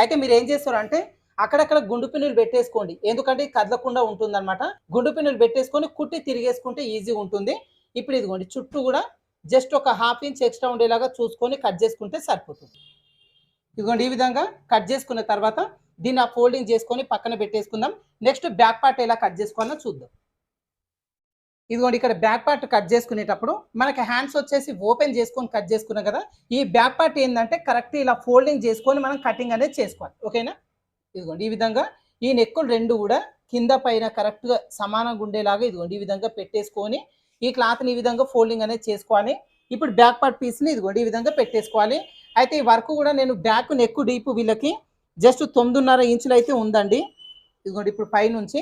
అయితే మీరు ఏం చేస్తారంటే అక్కడక్కడ గుండు పిన్నులు పెట్టేసుకోండి. ఎందుకంటే కదలకుండా ఉంటుంది అనమాట. గుండు పిన్నులు పెట్టేసుకొని కుట్టి తిరిగేసుకుంటే ఈజీ ఉంటుంది. ఇప్పుడు ఇదిగోండి చుట్టూ కూడా జస్ట్ ఒక 1/2 ఇంచ్ ఎక్స్ట్రా ఉండేలాగా చూసుకొని కట్ చేసుకుంటే సరిపోతుంది. ఇదిగోండి ఈ విధంగా కట్ చేసుకున్న తర్వాత దీన్ని ఆ ఫోల్డింగ్ చేసుకొని పక్కన పెట్టేసుకుందాం. నెక్స్ట్ బ్యాక్ పార్ట్ ఎలా కట్ చేసుకోవాలో చూద్దాం. ఇదిగోండి ఇక్కడ బ్యాక్ పార్ట్ కట్ చేసుకునేటప్పుడు మనకి హ్యాండ్స్ వచ్చేసి ఓపెన్ చేసుకొని కట్ చేసుకున్నాం కదా. ఈ బ్యాక్ పార్ట్ ఏంటంటే కరెక్ట్ ఇలా ఫోల్డింగ్ చేసుకొని మనం కటింగ్ అనేది చేసుకోవాలి. ఓకేనా. ఇదిగోండి ఈ విధంగా ఈ నెక్కులు రెండు కూడా కింద పైన కరెక్ట్గా సమానంగా ఉండేలాగా ఇదిగోండి ఈ విధంగా పెట్టేసుకొని ఈ క్లాత్ని ఈ విధంగా ఫోల్డింగ్ అనేది చేసుకోవాలి. ఇప్పుడు బ్యాక్ పార్ట్ పీస్ని ఇదిగోండి ఈ విధంగా పెట్టేసుకోవాలి. అయితే ఈ వర్క్ కూడా నేను బ్యాక్ నెక్ డీప్ వీళ్ళకి జస్ట్ 9.5 ఇంచులు అయితే ఉందండి. ఇదిగోండి ఇప్పుడు పైనుంచి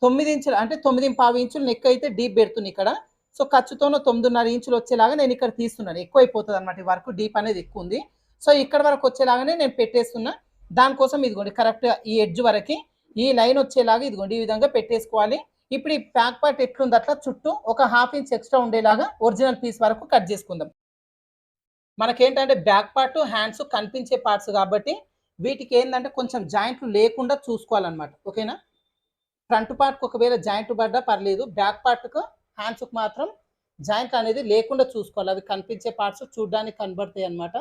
9 ఇంచులు అంటే 9.5 ఇంచులు నెక్ అయితే డీప్ పెడుతుంది ఇక్కడ. సో ఖర్చుతోనూ 9.5 ఇంచులు వచ్చేలాగా నేను ఇక్కడ తీస్తున్నాను. ఎక్కువ అయిపోతుంది అనమాట. ఈ వర్క్ డీప్ అనేది ఎక్కువ ఉంది. సో ఇక్కడ వరకు వచ్చేలాగానే నేను పెట్టేస్తున్నా. దానికోసం ఇదిగోండి కరెక్ట్గా ఈ ఎడ్జ్ వరకు ఈ లైన్ వచ్చేలాగా ఇదిగోండి ఈ విధంగా పెట్టేసుకోవాలి. ఇప్పుడు ఈ బ్యాక్ పార్ట్ ఎట్లుంది అట్లా చుట్టూ ఒక 1/2 ఇంచ్ ఎక్స్ట్రా ఉండేలాగా ఒరిజినల్ పీస్ వరకు కట్ చేసుకుందాం. మనకేంటంటే బ్యాక్ పార్ట్, హ్యాండ్స్ కనిపించే పార్ట్స్ కాబట్టి వీటికి ఏంటంటే కొంచెం జాయింట్లు లేకుండా చూసుకోవాలన్నమాట. ఓకేనా. ఫ్రంట్ పార్ట్కి ఒకవేళ జాయింట్ పడ్డా పర్లేదు. బ్యాక్ పార్ట్కు, హ్యాండ్స్కి మాత్రం జాయింట్ అనేది లేకుండా చూసుకోవాలి. అవి కనిపించే పార్ట్స్ చూడడానికి కనబడతాయి అన్నమాట.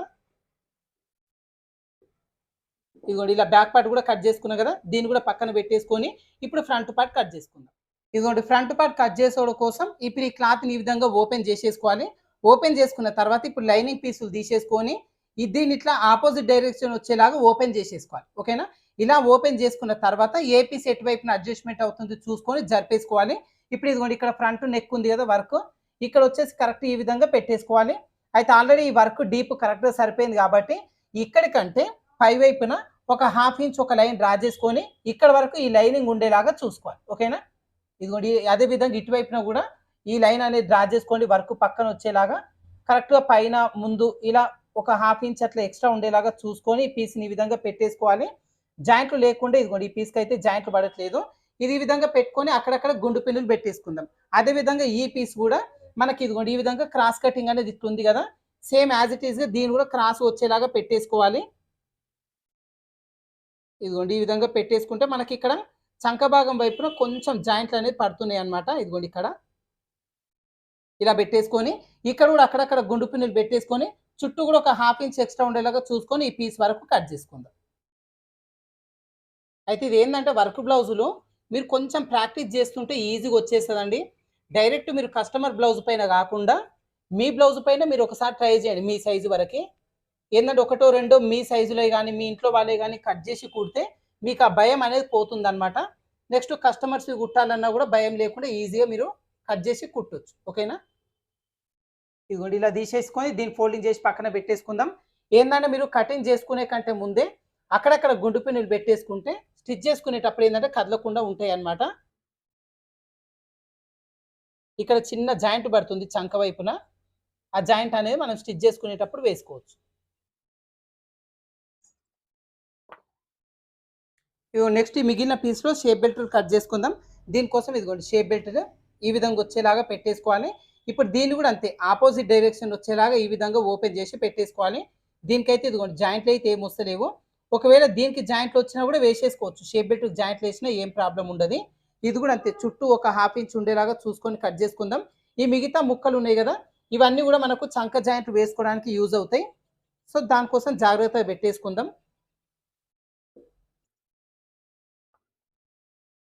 ఇదిగోండి ఇలా బ్యాక్ పార్ట్ కూడా కట్ చేసుకున్నాం కదా. దీన్ని కూడా పక్కన పెట్టేసుకొని ఇప్పుడు ఫ్రంట్ పార్ట్ కట్ చేసుకుందాం. ఇదిగోండి ఫ్రంట్ పార్ట్ కట్ చేసుకోవడం కోసం ఇప్పుడు ఈ క్లాత్ని ఈ విధంగా ఓపెన్ చేసేసుకోవాలి. ఓపెన్ చేసుకున్న తర్వాత ఇప్పుడు లైనింగ్ పీసులు తీసేసుకొని దీన్ని ఇట్లా ఆపోజిట్ డైరెక్షన్ వచ్చేలాగా ఓపెన్ చేసేసుకోవాలి. ఓకేనా. ఇలా ఓపెన్ చేసుకున్న తర్వాత ఏ పీస్ ఎటువైపున అడ్జస్ట్మెంట్ అవుతుంది చూసుకొని జరిపేసుకోవాలి. ఇప్పుడు ఇదిగోండి ఇక్కడ ఫ్రంట్ నెక్ ఉంది కదా వర్క్, ఇక్కడ వచ్చేసి కరెక్ట్ ఈ విధంగా పెట్టేసుకోవాలి. అయితే ఆల్రెడీ ఈ వర్క్ డీప్ కరెక్ట్గా సరిపోయింది కాబట్టి ఇక్కడికంటే పై వైపున ఒక 1/2 ఇంచ్ ఒక లైన్ డ్రా చేసుకొని ఇక్కడ వరకు ఈ లైనింగ్ ఉండేలాగా చూసుకోవాలి. ఓకేనా. ఇదిగోండి అదే విధంగా ఇటువైపున కూడా ఈ లైన్ అనేది డ్రా చేసుకోండి. వర్క్ పక్కన వచ్చేలాగా కరెక్ట్గా పైన ముందు ఇలా ఒక 1/2 ఇంచ్ అట్లా ఎక్స్ట్రా ఉండేలాగా చూసుకొని ఈ పీస్ని ఈ విధంగా పెట్టేసుకోవాలి. జాయింట్లు లేకుండా ఇదిగోండి ఈ పీస్కి అయితే జాయింట్లు పడట్లేదు. ఇది ఈ విధంగా పెట్టుకొని అక్కడక్కడ గుండు పిన్నులు పెట్టేసుకుందాం. అదేవిధంగా ఈ పీస్ కూడా మనకి ఇదిగోండి ఈ విధంగా క్రాస్ కటింగ్ అనేది ఇట్లుంది కదా. సేమ్ యాజ్ ఇట్ ఈస్గా దీన్ని కూడా క్రాస్ వచ్చేలాగా పెట్టేసుకోవాలి. ఇదిగోండి ఈ విధంగా పెట్టేసుకుంటే మనకి ఇక్కడ చంక భాగం వైపున కొంచెం జాయింట్లు అనేది పడుతున్నాయి అన్నమాట. ఇదిగోండి ఇక్కడ ఇలా పెట్టేసుకొని ఇక్కడ కూడా అక్కడక్కడ గుండు పిన్నులు పెట్టేసుకొని చుట్టూ కూడా ఒక 1/2 ఇంచ్ ఎక్స్ట్రా ఉండేలాగా చూసుకొని ఈ పీస్ వరకు కట్ చేసుకుందాం. అయితే ఇది ఏంటంటే వర్క్ బ్లౌజులు మీరు కొంచెం ప్రాక్టీస్ చేస్తుంటే ఈజీగా వచ్చేస్తుందండి. డైరెక్ట్ మీరు కస్టమర్ బ్లౌజ్ పైన కాకుండా మీ బ్లౌజ్ పైన మీరు ఒకసారి ట్రై చేయండి మీ సైజు వరకి. ఏందంటే ఒకటో రెండో మీ సైజులో గానీ, మీ ఇంట్లో వాళ్ళే గానీ కట్ చేసి కుడితే మీకు ఆ భయం అనేది పోతుందనమాట. నెక్స్ట్ కస్టమర్స్‌వి కుట్టాలన్నా కూడా భయం లేకుండా ఈజీగా మీరు కట్ చేసి కుట్టొచ్చు. ఓకేనా? ఇదిగోండి ఇలా తీసేసుకొని దీన్ని ఫోల్డింగ్ చేసి పక్కన పెట్టేసుకుందాం. ఏందంటే మీరు కటింగ్ చేసుకునే కంటే ముందే అక్కడక్కడ గుండు పిన్నులు పెట్టేసుకుంటే స్టిచ్ చేసుకునేటప్పుడు ఏందంటే కదలకుండా ఉంటాయన్నమాట. ఇక్కడ చిన్న జాయింట్ పడుతుంది చంక వైపున. ఆ జాయింట్ అనేది మనం స్టిచ్ చేసుకునేటప్పుడు వేసుకోవచ్చు. ఇగో నెక్స్ట్ ఈ మిగిలిన పీస్‌లో షేప్ బెల్టులు కట్ చేసుకుందాం. దీనికోసం ఇదిగోండి షేప్ బెల్ట్ ఈ విధంగా వచ్చేలాగా పెట్టేసుకోవాలి. ఇప్పుడు దీన్ని కూడా అంతే ఆపోజిట్ డైరెక్షన్ వచ్చేలాగా ఈ విధంగా ఓపెన్ చేసి పెట్టేసుకోవాలి. దీనికైతే ఇదిగోండి జాయింట్లు అయితే ఏమి వస్తలేవు. ఒకవేళ దీనికి జాయింట్లు వచ్చినా కూడా వేసేసుకోవచ్చు. షేప్ బెల్ట్‌కి జాయింట్లు వేసినా ఏం ప్రాబ్లమ్ ఉండదు. ఇది కూడా అంతే చుట్టూ ఒక ½ ఇంచ్ ఉండేలాగా చూసుకొని కట్ చేసుకుందాం. ఈ మిగతా ముక్కలు ఉన్నాయి కదా! ఇవన్నీ కూడా మనకు చంక జాయింట్ వేసుకోవడానికి యూజ్ అవుతాయి. సో, దానికోసం జాగ్రత్తగా పెట్టేసుకుందాం.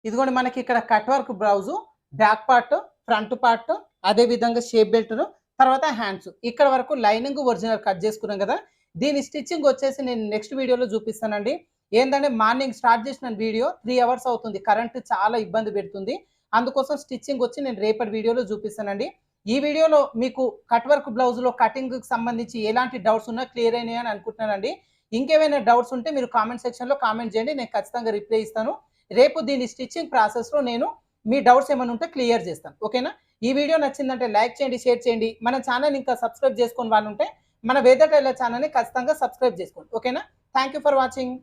ఇదిగోండి మనకి ఇక్కడ cut work blouse back part, front part, అదే విధంగా షేప్ బెల్ట్‌ను, తర్వాత హ్యాండ్స్. ఇక్కడ వరకు లైనింగ్ ఒరిజినల్ కట్ చేసుకున్నాం కదా! దీని స్టిచ్చింగ్ వచ్చేసి నేను నెక్స్ట్ వీడియోలో చూపిస్తానండి. ఏందంటే మార్నింగ్ స్టార్ట్ చేసిన వీడియో 3 అవర్స్ అవుతుంది. కరెంట్ చాలా ఇబ్బంది పెడుతుంది. అందుకోసం స్టిచ్చింగ్ వచ్చి నేను రేపటి వీడియోలో చూపిస్తానండి. ఈ వీడియోలో మీకు కట్ వర్క్ బ్లౌజ్‌లో కటింగ్‌కి సంబంధించి ఎలాంటి డౌట్స్ ఉన్నా క్లియర్ అయినాయి అని అనుకుంటున్నానండి. ఇంకేమైనా డౌట్స్ ఉంటే మీరు కామెంట్ సెక్షన్‌లో కామెంట్ చేయండి. నేను ఖచ్చితంగా రిప్లై ఇస్తాను. రేపు దీని స్టిచ్చింగ్ ప్రాసెస్‌లో నేను మీ డౌట్స్ ఏమైనా ఉంటే క్లియర్ చేస్తాను. ఓకేనా? ఈ వీడియో నచ్చిందంటే లైక్ చేయండి, షేర్ చేయండి. మన ఛానెల్ ఇంకా సబ్స్క్రైబ్ చేసుకోని వాళ్ళు ఉంటే మన వేద టైలర్ ఛానెల్‌ని ఖచ్చితంగా సబ్స్క్రైబ్ చేసుకోండి. ఓకేనా? Thank you for watching.